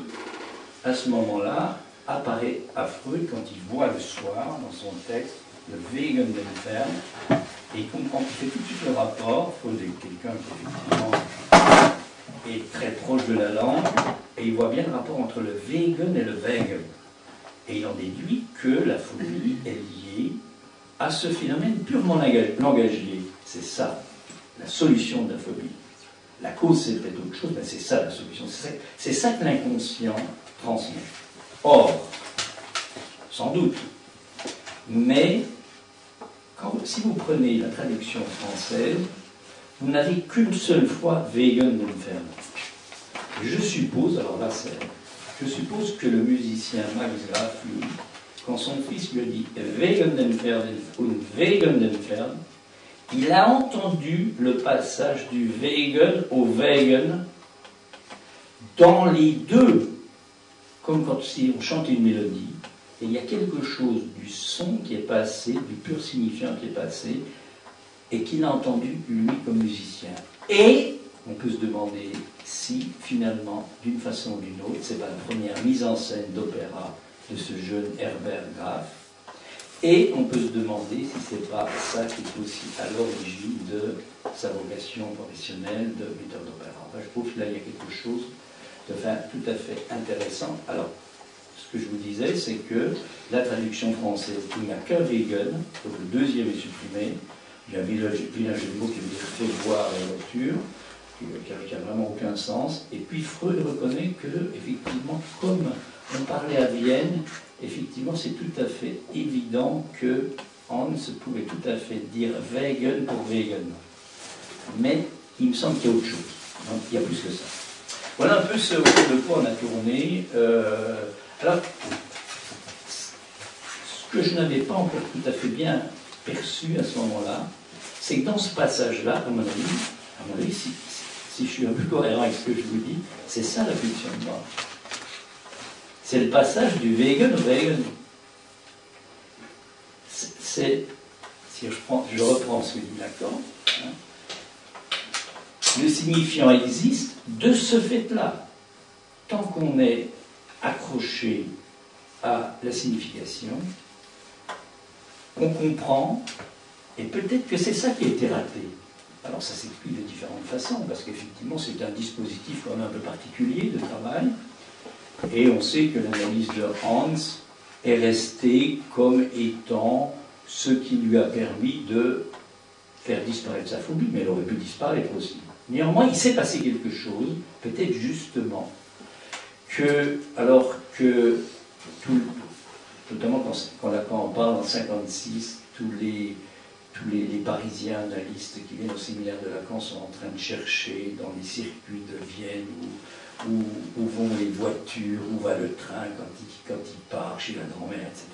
à ce moment-là, apparaît à Freud quand il voit le soir, dans son texte, le Wegen dem Verb, et il comprend, il fait tout de suite le rapport. Freud est quelqu'un qui effectivement est très proche de la langue, et il voit bien le rapport entre le Wegen et le Wegen. Et il en déduit que la phobie est liée à ce phénomène purement langagier. C'est ça, la solution de la phobie. La cause, c'est peut-être autre chose, mais c'est ça la solution. C'est ça que l'inconscient transmet. Or, sans doute. Mais, si vous prenez la traduction française, vous n'avez qu'une seule fois Wegen dem Pferd. Je suppose, alors là, je suppose que le musicien Max Graf, lui, quand son fils lui a dit Wegen dem Pferd und Wegen dem Pferd, il a entendu le passage du Wegen au Wegen dans les deux, comme quand si on chante une mélodie, et il y a quelque chose du son qui est passé, du pur signifiant qui est passé, et qu'il a entendu lui comme musicien. Et on peut se demander si, finalement, d'une façon ou d'une autre, c'est pas la première mise en scène d'opéra de ce jeune Herbert Graf. Et on peut se demander si c'est pas ça qui est aussi à l'origine de sa vocation professionnelle de metteur d'opéra. Enfin, je trouve que là, il y a quelque chose de tout à fait intéressant. Alors, ce que je vous disais, c'est que la traduction française, il n'y a qu'un Wegen, donc le deuxième est supprimé. Il y a un village de mots qui veut dire fait voir la voiture, qui n'a vraiment aucun sens. Et puis Freud reconnaît que, effectivement, comme on parlait à Vienne, effectivement, c'est tout à fait évident que Hans pouvait tout à fait dire Wegen pour Wegen. Mais il me semble qu'il y a autre chose. Donc, il y a plus que ça. Voilà un peu ce de quoi on a tourné. Alors, ce que je n'avais pas encore tout à fait bien perçu à ce moment-là, c'est que dans ce passage-là, à mon avis, si je suis un peu cohérent avec ce que je vous dis, c'est ça la pulsion de mort. C'est le passage du Wegen au Wegen. Si je reprends ce que dit Lacan, hein, le signifiant existe de ce fait-là. Tant qu'on est accroché à la signification, on comprend, et peut-être que c'est ça qui a été raté. Alors ça s'explique de différentes façons, parce qu'effectivement c'est un dispositif quand même un peu particulier de travail, et on sait que l'analyse de Hans est restée comme étant ce qui lui a permis de faire disparaître sa phobie, mais elle aurait pu disparaître aussi. Néanmoins, il s'est passé quelque chose, peut-être justement, que, alors que, notamment quand Lacan en parle en 1956, tous les Parisiens analystes qui viennent au séminaire de Lacan sont en train de chercher dans les circuits de Vienne où vont les voitures, où va le train quand il part chez la grand-mère, etc.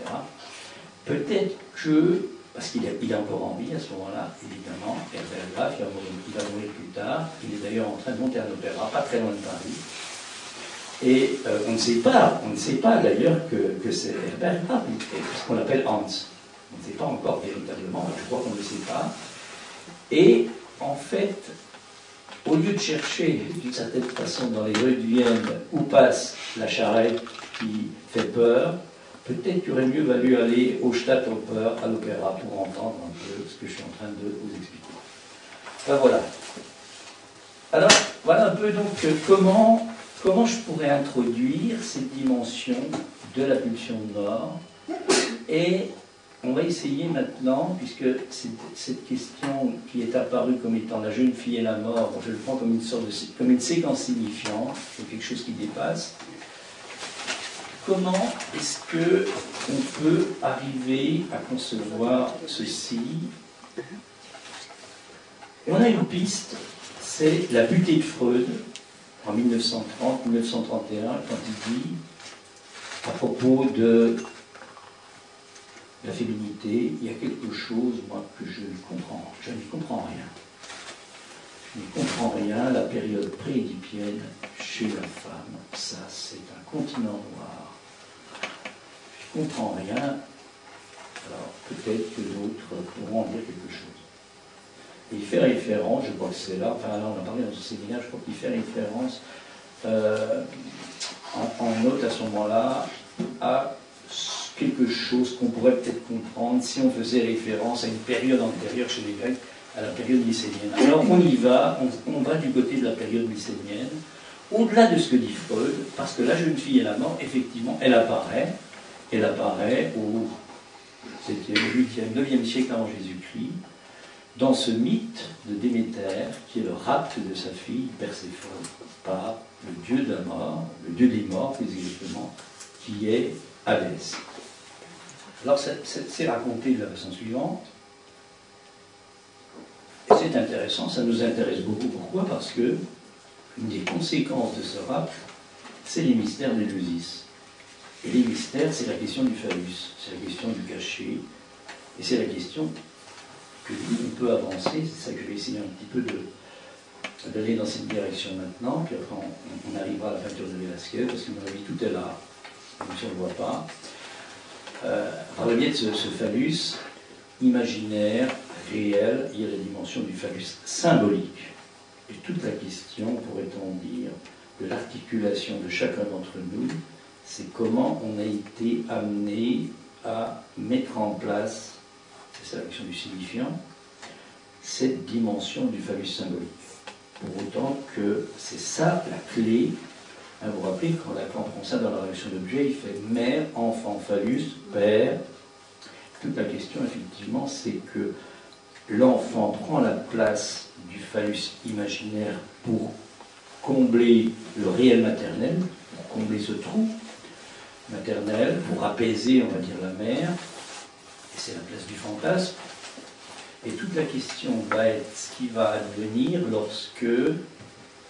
Peut-être que, parce qu'il est encore en vie à ce moment-là, évidemment, Herbert Graf, il va mourir plus tard, il est d'ailleurs en train de monter un opéra, pas très loin de Paris. Et on ne sait pas d'ailleurs que c'est Herbert Graf, parce qu'on l'appelle Hans. On ne sait pas encore véritablement, je crois qu'on ne le sait pas. Et en fait, au lieu de chercher d'une certaine façon dans les rues de Vienne où passe la charrette qui fait peur, peut-être qu'il aurait mieux valu aller au Staatsoper, à l'opéra, pour entendre un peu ce que je suis en train de vous expliquer. Ben voilà. Alors, voilà un peu donc comment je pourrais introduire cette dimension de la pulsion de mort. Et on va essayer maintenant, puisque cette question qui est apparue comme étant la jeune fille et la mort, je le prends comme une séquence signifiante, quelque chose qui dépasse. Comment est-ce qu'on peut arriver à concevoir ceci? On a une piste, c'est la butée de Freud, en 1930-1931, quand il dit, à propos de la féminité, il y a quelque chose, moi, que je n'y comprends rien. Je n'y comprends rien, la période pré-édipienne chez la femme, ça c'est un continent noir. Je ne comprends rien, alors peut-être que d'autres pourront en dire quelque chose. Et il fait référence, je crois que c'est là, enfin là on a parlé dans ce séminaire, je crois qu'il fait référence en note à ce moment-là à quelque chose qu'on pourrait peut-être comprendre si on faisait référence à une période antérieure chez les Grecs, à la période mycénienne. Alors on y va, on va du côté de la période mycénienne, au-delà de ce que dit Freud, parce que la jeune fille et la mort, effectivement, elle apparaît au 7e, 8e, 9e siècle avant Jésus-Christ, dans ce mythe de Déméter, qui est le rapt de sa fille Perséphone, par le dieu de la mort, le dieu des morts plus exactement, qui est Hadès. Alors c'est raconté de la façon suivante. Et c'est intéressant, ça nous intéresse beaucoup. Pourquoi? Parce que une des conséquences de ce rap, c'est les mystères d'Éleusis. Et les mystères, c'est la question du phallus, c'est la question du cachet, et c'est la question que nous, on peut avancer. C'est ça que je vais essayer un petit peu d'aller dans cette direction maintenant, puis après on arrivera à la peinture de Velázquez, parce que mon avis, tout est là, même si on ne le voit pas. Par le biais de ce phallus imaginaire, réel, il y a la dimension du phallus symbolique. Et toute la question, pourrait-on dire, de l'articulation de chacun d'entre nous, c'est comment on a été amené à mettre en place, c'est ça la question du signifiant, cette dimension du phallus symbolique. Pour autant que c'est ça la clé. Vous vous rappelez, quand Lacan prend ça dans la relation d'objet, il fait mère, enfant, phallus, père. Toute la question, effectivement, c'est que l'enfant prend la place du phallus imaginaire pour combler le réel maternel, pour combler ce trou maternel, pour apaiser, on va dire, la mère, et c'est la place du fantasme. Et toute la question va être ce qui va advenir lorsque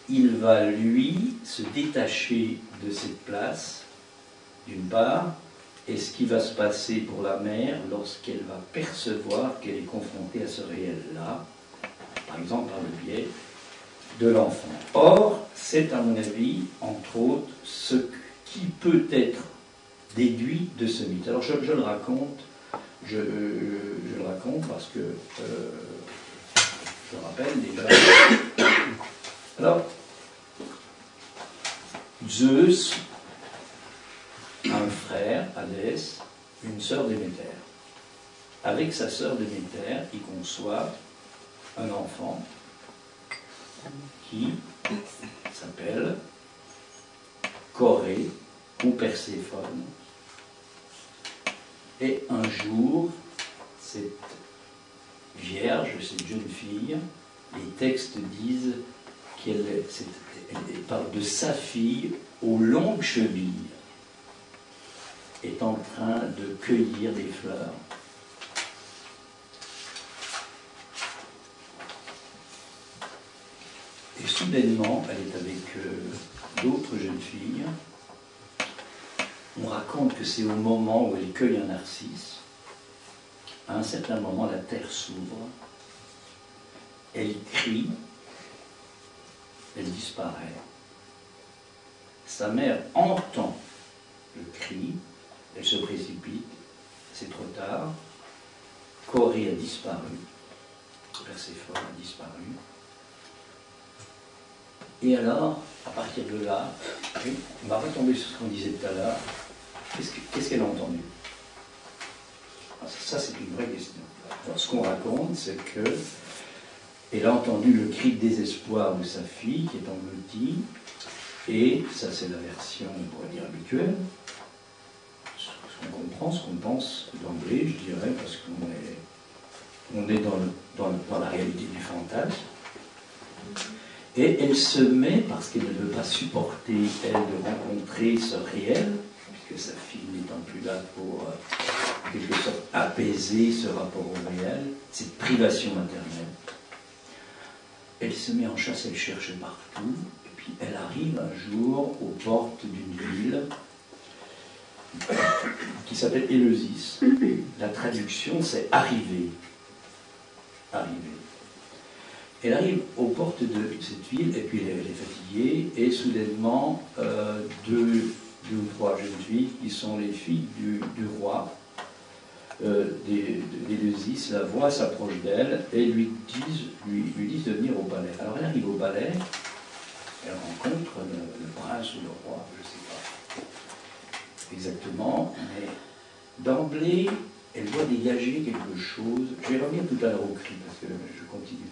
il va, lui, se détacher de cette place, d'une part, et ce qui va se passer pour la mère lorsqu'elle va percevoir qu'elle est confrontée à ce réel-là, par exemple par le biais de l'enfant. Or, c'est à mon avis, entre autres, ce qui peut être déduit de ce mythe. Alors je le raconte, je le raconte parce que je rappelle déjà. Alors, Zeus a un frère, Hadès, une sœur Déméter. Avec sa sœur Déméter, il conçoit un enfant qui s'appelle Corée ou Perséphone. Et un jour, cette vierge, cette jeune fille, les textes disent qu'elle parle de sa fille aux longues chevilles, est en train de cueillir des fleurs. Et soudainement, elle est avec d'autres jeunes filles. On raconte que c'est au moment où elle cueille un narcisse. À un certain moment, la terre s'ouvre. Elle crie. Elle disparaît. Sa mère entend le cri. Elle se précipite. C'est trop tard. Corée a disparu. Perséphone a disparu. Et alors, à partir de là, on va retomber sur ce qu'on disait tout à l'heure. Qu'est-ce qu'elle a entendu? Ça, c'est une vraie question. Alors, ce qu'on raconte, c'est qu'elle a entendu le cri de désespoir de sa fille qui est engloutie, et ça, c'est la version, on pourrait dire, habituelle. Ce qu'on comprend, ce qu'on pense d'emblée, je dirais, parce qu'on est dans la réalité du fantasme. Et elle se met, parce qu'elle ne veut pas supporter, elle, de rencontrer ce réel, puisque sa fille n'étant plus là pour, en quelque sorte, apaiser ce rapport au réel, cette privation maternelle. Elle se met en chasse, elle cherche partout, et puis elle arrive un jour aux portes d'une ville qui s'appelle Éleusis. La traduction, c'est « arriver ». Arriver. Elle arrive aux portes de cette ville, et puis elle est fatiguée, et soudainement, deux ou trois jeunes filles, qui sont les filles du roi d'Éleusis, la voient, s'approchent d'elle, et lui disent de venir au palais. Alors elle arrive au palais, elle rencontre le prince ou le roi, je ne sais pas exactement, mais d'emblée, elle doit dégager quelque chose. Je vais revenir tout à l'heure au cri, parce que je continue.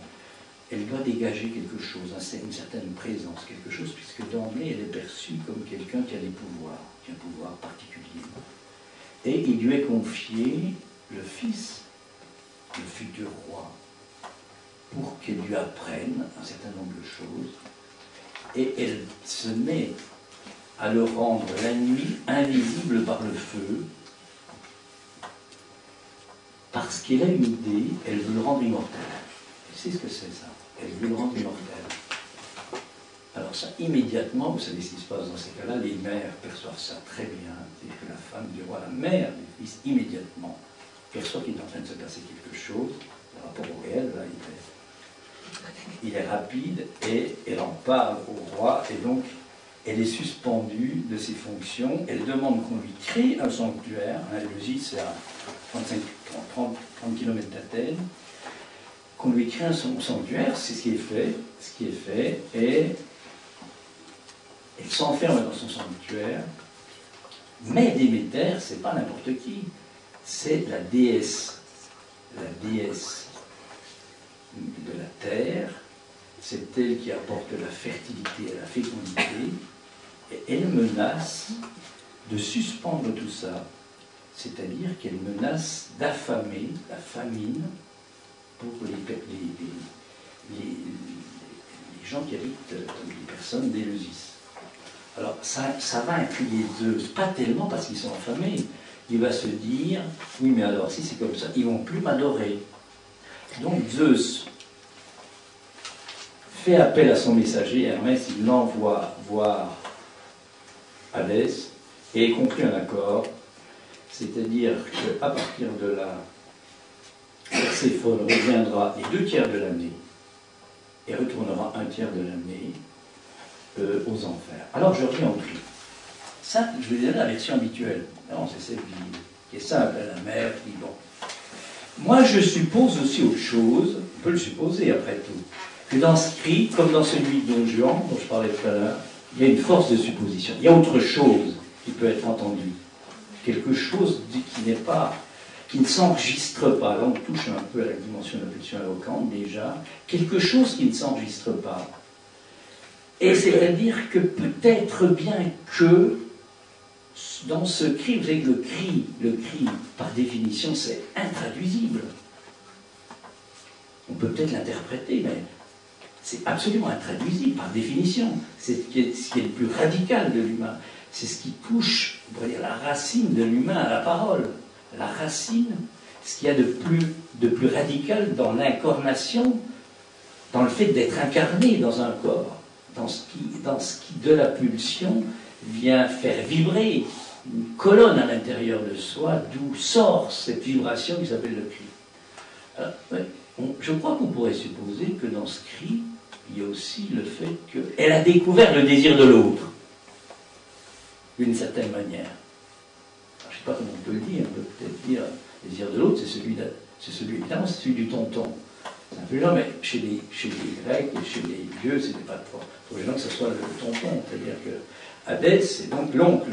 Elle doit dégager quelque chose, une certaine présence, quelque chose, puisque d'emblée, elle est perçue comme quelqu'un qui a des pouvoirs, qui a un pouvoir particulier. Et il lui est confié le fils, le futur roi, pour qu'il lui apprenne un certain nombre de choses. Et elle se met à le rendre la nuit invisible par le feu, parce qu'elle a une idée, elle veut le rendre immortel. Tu sais ce que c'est ça? Elle veut le rendre immortel. Alors ça, immédiatement, vous savez ce qui se passe dans ces cas-là, les mères perçoivent ça très bien. C'est que la femme du roi, la mère du fils, immédiatement, perçoit qu'il est en train de se passer quelque chose. Le rapport au réel, là, il est rapide, et elle en parle au roi, et donc elle est suspendue de ses fonctions. Elle demande qu'on lui crée un sanctuaire. Éleusis, c'est à 30 km d'Athènes. Qu'on lui crée un sanctuaire, c'est ce qui est fait. Ce qui est fait, et elle s'enferme dans son sanctuaire. Mais Déméter, c'est pas n'importe qui. C'est la déesse de la terre. C'est elle qui apporte la fertilité et la fécondité. Et elle menace de suspendre tout ça, c'est-à-dire qu'elle menace d'affamer, la famine, pour les gens qui habitent, les personnes d'Éleusis. Alors ça va intriguer Zeus, pas tellement parce qu'ils sont affamés. Il va se dire, oui mais alors si c'est comme ça, ils ne vont plus m'adorer. Donc Zeus fait appel à son messager, Hermès, il l'envoie voir Hadès, et est conclu un accord, c'est-à-dire qu'à partir de là, Perséphone reviendra les 2 tiers de l'année, et retournera 1 tiers de l'année aux enfers. Alors je reviens au cri. Ça, je vais donner la version habituelle. Non, c'est celle qui est simple, la mère qui dit bon. Moi, je suppose aussi autre chose, on peut le supposer après tout, que dans ce cri, comme dans celui de Don Juan, dont je parlais tout à l'heure, il y a une force de supposition. Il y a autre chose qui peut être entendue. Quelque chose qui ne s'enregistre pas. Là, on touche un peu à la dimension de la pulsion éloquente déjà. Quelque chose qui ne s'enregistre pas. Et c'est-à-dire que peut-être bien que dans ce cri, vous savez que le cri, par définition, c'est intraduisible. On peut peut-être l'interpréter, mais c'est absolument intraduisible, par définition. C'est ce qui est le plus radical de l'humain. C'est ce qui touche, on pourrait dire, la racine de l'humain à la parole. La racine, ce qu'il y a de plus radical dans l'incarnation, dans le fait d'être incarné dans un corps, dans ce qui de la pulsion vient faire vibrer une colonne à l'intérieur de soi, d'où sort cette vibration qui s'appelle le cri. Alors, je crois qu'on pourrait supposer que dans ce cri, il y a aussi le fait qu'elle a découvert le désir de l'autre, d'une certaine manière. Alors, je ne sais pas comment on peut le dire, on peut peut-être dire le désir de l'autre, évidemment, c'est celui du tonton. C'est un peu genre, mais chez les Grecs et chez les dieux, c'était pas trop gênant que ce soit le tonton. C'est-à-dire que Hadès, c'est donc l'oncle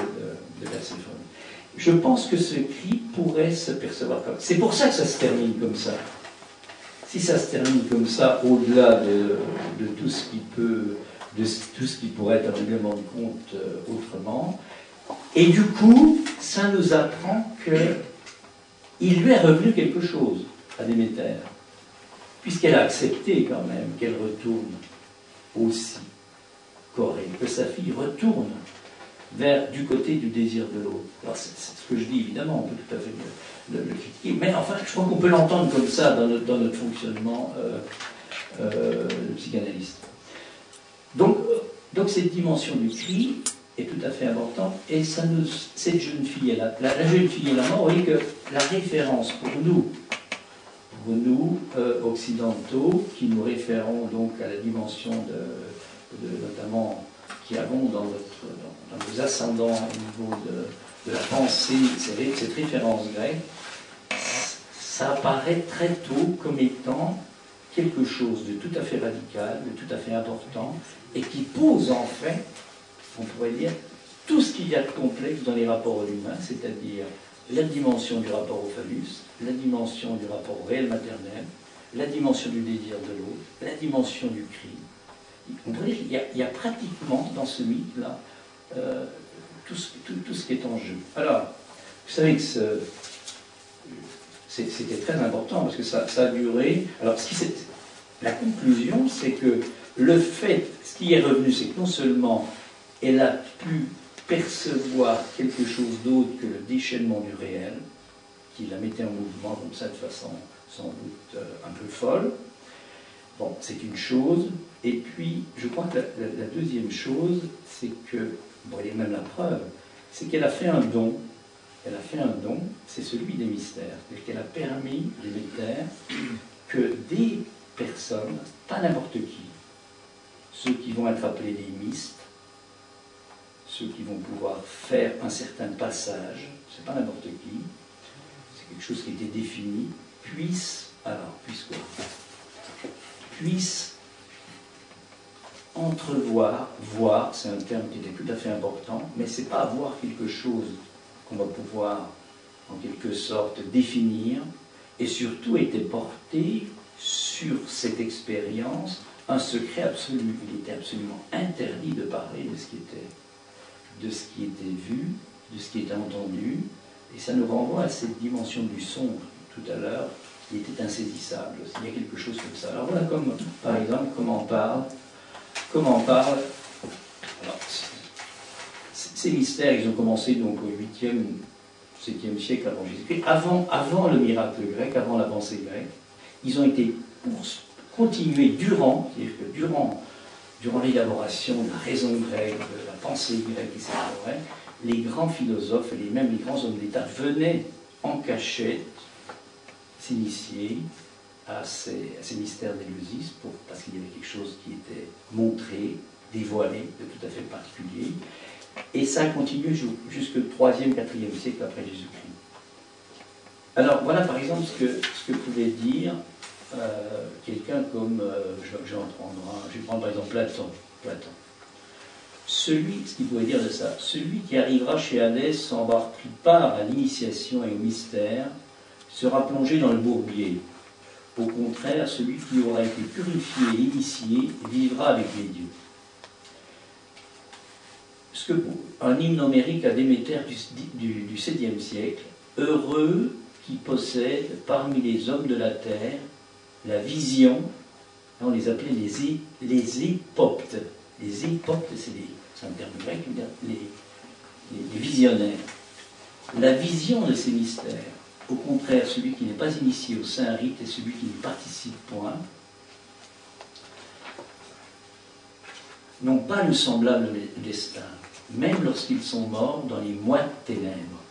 de Perséphone. Je pense que ce cri pourrait se percevoir comme ça. C'est pour ça que ça se termine comme ça. Si ça se termine comme ça, au-delà de tout ce qui pourrait être un règlement de compte autrement, et du coup, ça nous apprend qu'il lui est revenu quelque chose à Déméter, puisqu'elle a accepté quand même qu'elle retourne aussi Corée, que sa fille retourne du côté du désir de l'autre. Alors c'est ce que je dis, évidemment, on peut tout à fait le critiquer, mais enfin, je crois qu'on peut l'entendre comme ça dans notre fonctionnement psychanalyste. Donc cette dimension du cri est tout à fait importante, et cette jeune fille, la jeune fille et la mort, vous voyez que la référence pour nous occidentaux, qui nous référons donc à la dimension notamment qui avons dans nos ascendants au niveau de la pensée, cette référence grecque, ça apparaît très tôt comme étant quelque chose de tout à fait radical, de tout à fait important, et qui pose en fait, on pourrait dire, tout ce qu'il y a de complexe dans les rapports humains, c'est-à-dire la dimension du rapport au phallus, la dimension du rapport au réel maternel, la dimension du désir de l'autre, la dimension du cri. On pourrait dire qu'il y a pratiquement dans ce mythe-là tout ce qui est en jeu. Alors, vous savez que c'était très important parce que ça a duré. Alors, la conclusion, c'est que le fait, ce qui est revenu, c'est que non seulement elle a pu percevoir quelque chose d'autre que le déchaînement du réel, qui la mettait en mouvement comme ça de façon sans doute un peu folle. Bon, c'est une chose. Et puis, je crois que la deuxième chose, c'est que, bon, elle est même la preuve, c'est qu'elle a fait un don. Elle a fait un don, c'est celui des mystères. C'est-à-dire qu'elle a permis, l'émetteur, que des personnes, pas n'importe qui, ceux qui vont être appelés les mystes, ceux qui vont pouvoir faire un certain passage, c'est pas n'importe qui, c'est quelque chose qui était défini, puissent entrevoir, voir, c'est un terme qui était tout à fait important, mais c'est pas voir quelque chose qu'on va pouvoir en quelque sorte définir, et surtout était porté sur cette expérience un secret absolu. Il était absolument interdit de parler de ce qui était vu, de ce qui était entendu, et ça nous renvoie à cette dimension du son tout à l'heure, qui était insaisissable. Il y a quelque chose comme ça. Alors voilà, comme par exemple, comment on parle. Alors, ces mystères, ils ont commencé donc au 8e, 7e siècle avant Jésus-Christ, avant le miracle grec, avant la pensée grecque. Ils ont été continués durant, c'est-à-dire que durant l'élaboration de la raison grecque, de la pensée grecque, etc., les grands philosophes et même les grands hommes d'État venaient en cachette s'initier à ces mystères d'Éleusis, parce qu'il y avait quelque chose qui était montré, dévoilé, de tout à fait particulier. Et ça a continué jusqu'au 3e, 4e siècle après Jésus-Christ. Alors voilà par exemple ce que pouvait dire quelqu'un comme, je vais prendre par exemple Platon. Ce qu'il pouvait dire de ça, celui qui arrivera chez Hadès sans avoir pris part à l'initiation et au mystère, sera plongé dans le bourbier. Au contraire, celui qui aura été purifié et initié vivra avec les dieux. Un hymne homérique à Déméter du 7e siècle, heureux qui possède parmi les hommes de la terre la vision, on les appelait les époptes. Les époptes, c'est un terme grec, les visionnaires. La vision de ces mystères. Au contraire, celui qui n'est pas initié au saint rite et celui qui n'y participe point, n'ont pas le semblable destin, même lorsqu'ils sont morts dans les moites ténèbres.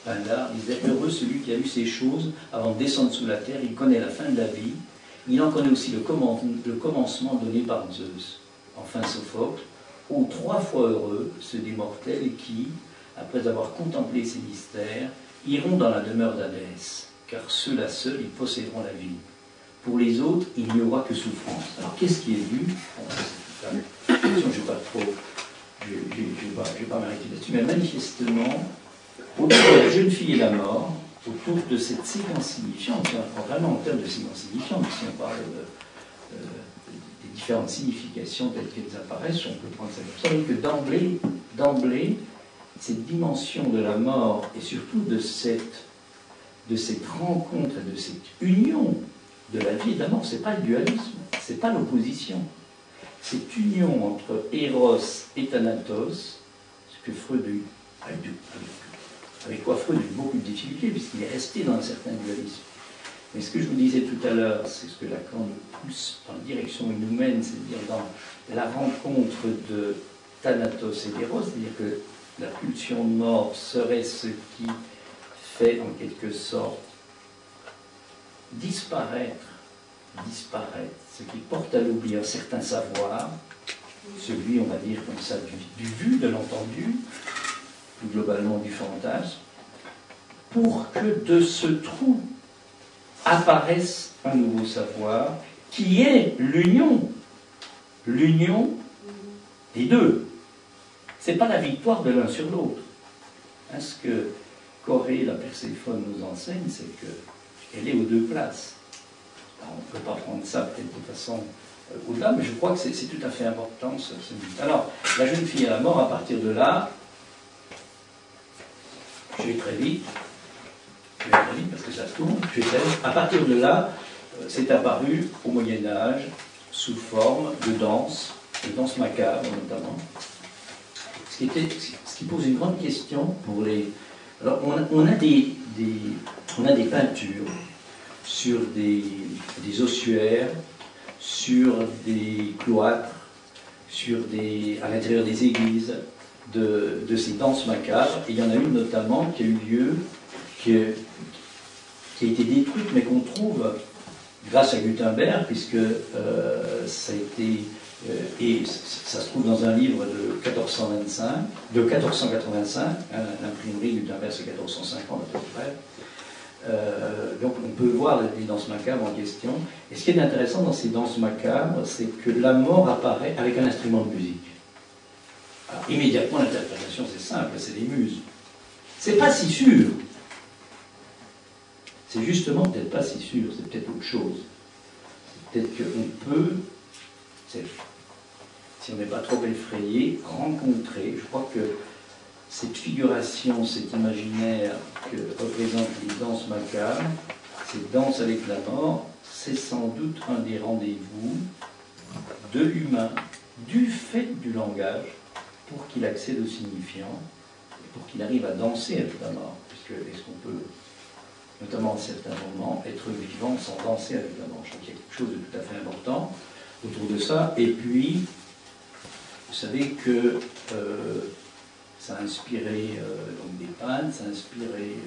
Pindare disait, heureux celui qui a vu ces choses avant de descendre sous la terre, il connaît la fin de la vie, il en connaît aussi le commencement donné par Zeus. Enfin Sophocle, ô 3 fois heureux, ceux des mortels qui, après avoir contemplé ces mystères, iront dans la demeure d'Hadès, car ceux-là seuls, ils posséderont la vie. Pour les autres, il n'y aura que souffrance. Alors qu'est-ce qui est vu? Je ne vais pas m'arrêter là-dessus, mais manifestement, autour de la jeune fille et la mort, autour de cette séquence signifiante, vraiment en termes de séquence signifiante, si on parle des différentes significations telles qu'elles apparaissent, on peut prendre ça comme ça, que d'emblée, cette dimension de la mort et surtout de cette rencontre et de cette union de la vie et de la mort, ce n'est pas le dualisme, ce n'est pas l'opposition. Cette union entre Eros et Thanatos, ce que Freud avec quoi Freud a eu beaucoup de difficultés, puisqu'il est resté dans un certain dualisme. Mais ce que je vous disais tout à l'heure, c'est ce que Lacan nous pousse dans la direction où il nous mène, c'est-à-dire dans la rencontre de Thanatos et d'Eros, c'est-à-dire que la pulsion de mort serait ce qui fait en quelque sorte disparaître, ce qui porte à l'oubli un certain savoir, celui, on va dire comme ça, du vu, de l'entendu, plus globalement du fantasme, pour que de ce trou apparaisse un nouveau savoir qui est l'union des deux. Ce n'est pas la victoire de l'un sur l'autre. Hein, ce que Corée, la Perséphone, nous enseigne, c'est qu'elle est aux deux places. Alors, on ne peut pas prendre ça peut-être de façon au-delà, mais je crois que c'est tout à fait important ce mythe. Alors, la jeune fille à la mort, à partir de là, je vais très vite parce que ça tourne, à partir de là, c'est apparu au Moyen-Âge sous forme de danse macabre notamment. Ce qui pose une grande question pour les Alors, on a des peintures sur des ossuaires, sur des cloîtres, à l'intérieur des églises, de ces danses macabres. Et il y en a une notamment qui a eu lieu, qui a été détruite, mais qu'on trouve grâce à Gutenberg, puisque ça a été... et ça se trouve dans un livre de 1485, hein, l'imprimerie Gutenberg c'est 1450 à peu près. Donc on peut voir les danses macabres en question. Et ce qui est intéressant dans ces danses macabres, c'est que la mort apparaît avec un instrument de musique. Alors, immédiatement l'interprétation c'est simple, c'est des muses. C'est pas si sûr. C'est justement peut-être pas si sûr, c'est peut-être autre chose. Peut-être qu'on peut, si on n'est pas trop effrayé, rencontrer, je crois que cette figuration, cet imaginaire que représentent les danses macabres, ces danses avec la mort, c'est sans doute un des rendez-vous de l'humain, du fait du langage, pour qu'il accède au signifiant, et pour qu'il arrive à danser avec la mort. Puisque est-ce qu'on peut, notamment à certains moments, être vivant sans danser avec la mort? Je crois qu'il y a quelque chose de tout à fait important autour de ça. Et puis, vous savez que ça a inspiré donc des peintres, ça a inspiré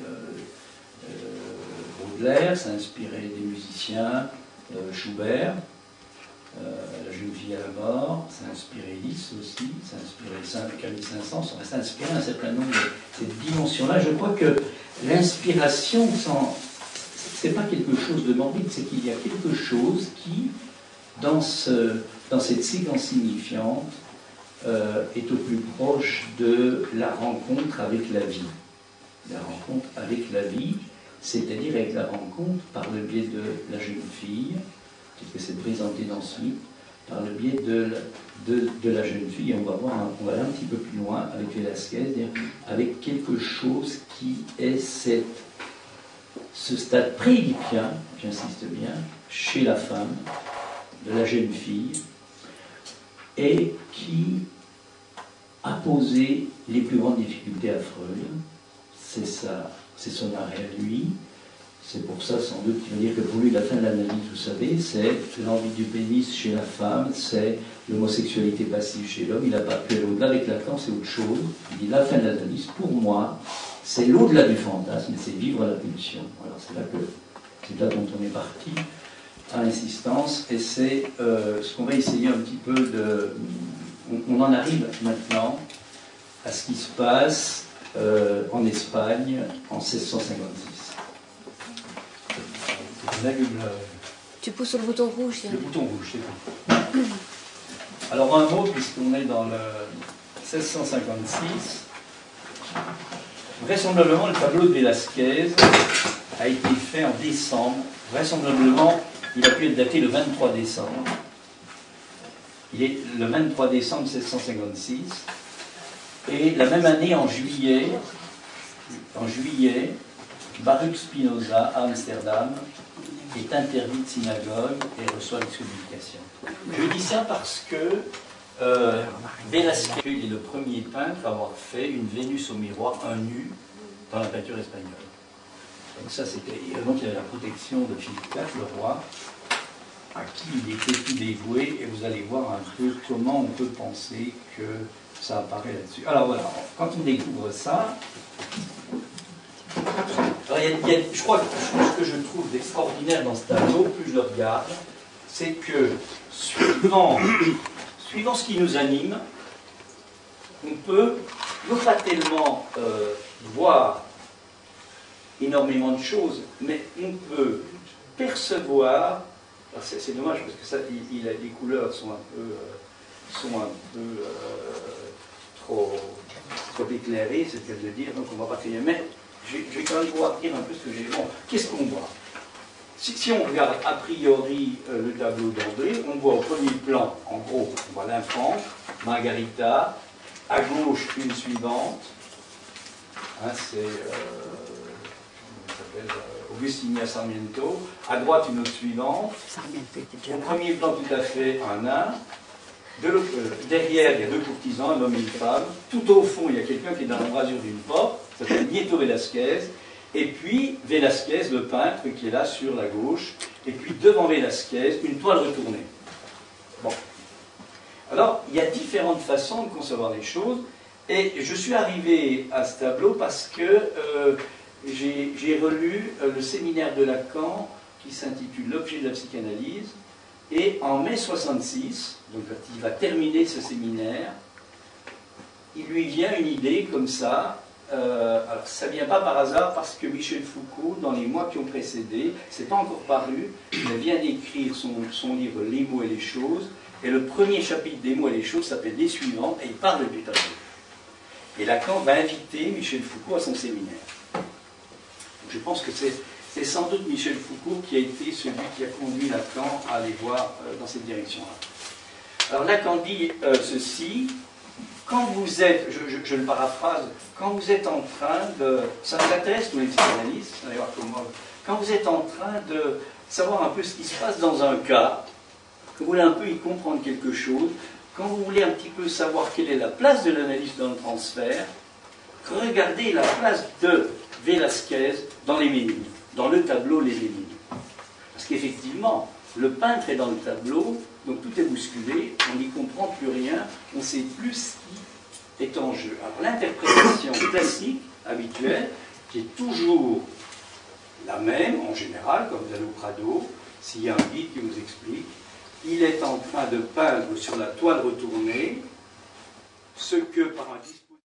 Baudelaire, ça a inspiré des musiciens, Schubert, La jeune fille à la mort, ça a inspiré Lys aussi, ça a inspiré Camille Saint-Saëns, ça a inspiré un certain nombre de cette dimension-là. Je crois que l'inspiration, c'est pas quelque chose de morbide, c'est qu'il y a quelque chose qui, dans cette séquence signifiante, est au plus proche de la rencontre avec la vie. La rencontre avec la vie, c'est-à-dire avec la rencontre par le biais de la jeune fille, telle que c'est présenté dans ce mythe, par le biais de la jeune fille. Et on va aller un petit peu plus loin avec Velasquez, avec quelque chose qui est ce stade préédipien, j'insiste bien, chez la femme, de la jeune fille, et qui a posé les plus grandes difficultés à Freud. C'est son arrêt à lui. C'est pour ça, sans doute, qu'il veut dire que pour lui, la fin de l'analyse, vous savez, c'est l'envie du pénis chez la femme, c'est l'homosexualité passive chez l'homme. Il n'a pas pu aller au-delà avec Lacan, c'est autre chose. Il dit la fin de l'analyse, pour moi, c'est l'au-delà du fantasme, c'est vivre la pulsion. Alors c'est là dont on est parti à l'insistance, et c'est ce qu'on va essayer un petit peu de... On en arrive maintenant à ce qui se passe en Espagne en 1656. Tu pousses sur le bouton rouge. Le bouton rouge, c'est tout. Alors un mot, puisqu'on est dans le 1656, vraisemblablement le tableau de Velasquez a été fait en décembre. Vraisemblablement, il a pu être daté le 23 décembre. Il est le 23 décembre 1656. Et la même année, en juillet, Baruch Spinoza, à Amsterdam, est interdit de synagogue et reçoit l'excommunication. Je dis ça parce que Velasquez est le premier peintre à avoir fait une Vénus au miroir, un nu, dans la peinture espagnole. Donc ça, c'était... Donc il y avait la protection de Philippe IV, le roi, à qui il était tout dévoué, et vous allez voir un peu comment on peut penser que ça apparaît là-dessus. Alors voilà, quand on découvre ça, alors je crois que ce que je trouve d'extraordinaire dans ce tableau, plus je le regarde, c'est que suivant ce qui nous anime, on peut non pas tellement voir énormément de choses, mais on peut percevoir. C'est dommage parce que ça, les couleurs sont un peu trop éclairées, c'est le cas de dire, donc on ne va pas très bien. Mais je vais quand même pouvoir dire un peu ce que j'ai. Bon, qu'est-ce qu'on voit? Si on regarde a priori le tableau d'André, on voit au premier plan, en gros, on voit l'infant, Margarita, à gauche une suivante, hein, c'est Augustinia Sarmiento, à droite une autre suivante, au premier plan tout à fait un nain, derrière il y a deux courtisans, un homme et une femme, tout au fond il y a quelqu'un qui est dans l'embrasure d'une porte, ça s'appelle Nieto Velázquez, et puis Velázquez, le peintre, qui est là sur la gauche, et puis devant Velázquez, une toile retournée. Bon. Alors, il y a différentes façons de concevoir les choses, et je suis arrivé à ce tableau parce que j'ai relu le séminaire de Lacan qui s'intitule L'objet de la psychanalyse, et en mai 66, donc quand il va terminer ce séminaire, il lui vient une idée comme ça. Alors ça ne vient pas par hasard parce que Michel Foucault, dans les mois qui ont précédé, c'est pas encore paru, il vient d'écrire son livre Les mots et les choses, et le premier chapitre des mots et les choses s'appelle Les suivants, et il parle du tableau. Et Lacan va inviter Michel Foucault à son séminaire. Donc je pense que c'est sans doute Michel Foucault qui a été celui qui a conduit Lacan à aller voir dans cette direction-là. Alors Lacan dit ceci: quand vous êtes, je le paraphrase, quand vous êtes en train de, ça nous intéresse tous les psychanalystes, vous allez voir comment, quand vous êtes en train de savoir un peu ce qui se passe dans un cas, que vous voulez un peu y comprendre quelque chose, quand vous voulez un petit peu savoir quelle est la place de l'analyse dans le transfert, regardez la place de Velázquez dans les Ménines, dans le tableau Les Ménines. Parce qu'effectivement, le peintre est dans le tableau, donc tout est bousculé, on n'y comprend plus rien, on ne sait plus ce qui est en jeu. Alors l'interprétation classique, habituelle, qui est toujours la même, en général, quand vous allez au Prado, s'il y a un guide qui vous explique, il est en train de peindre sur la toile retournée ce que par un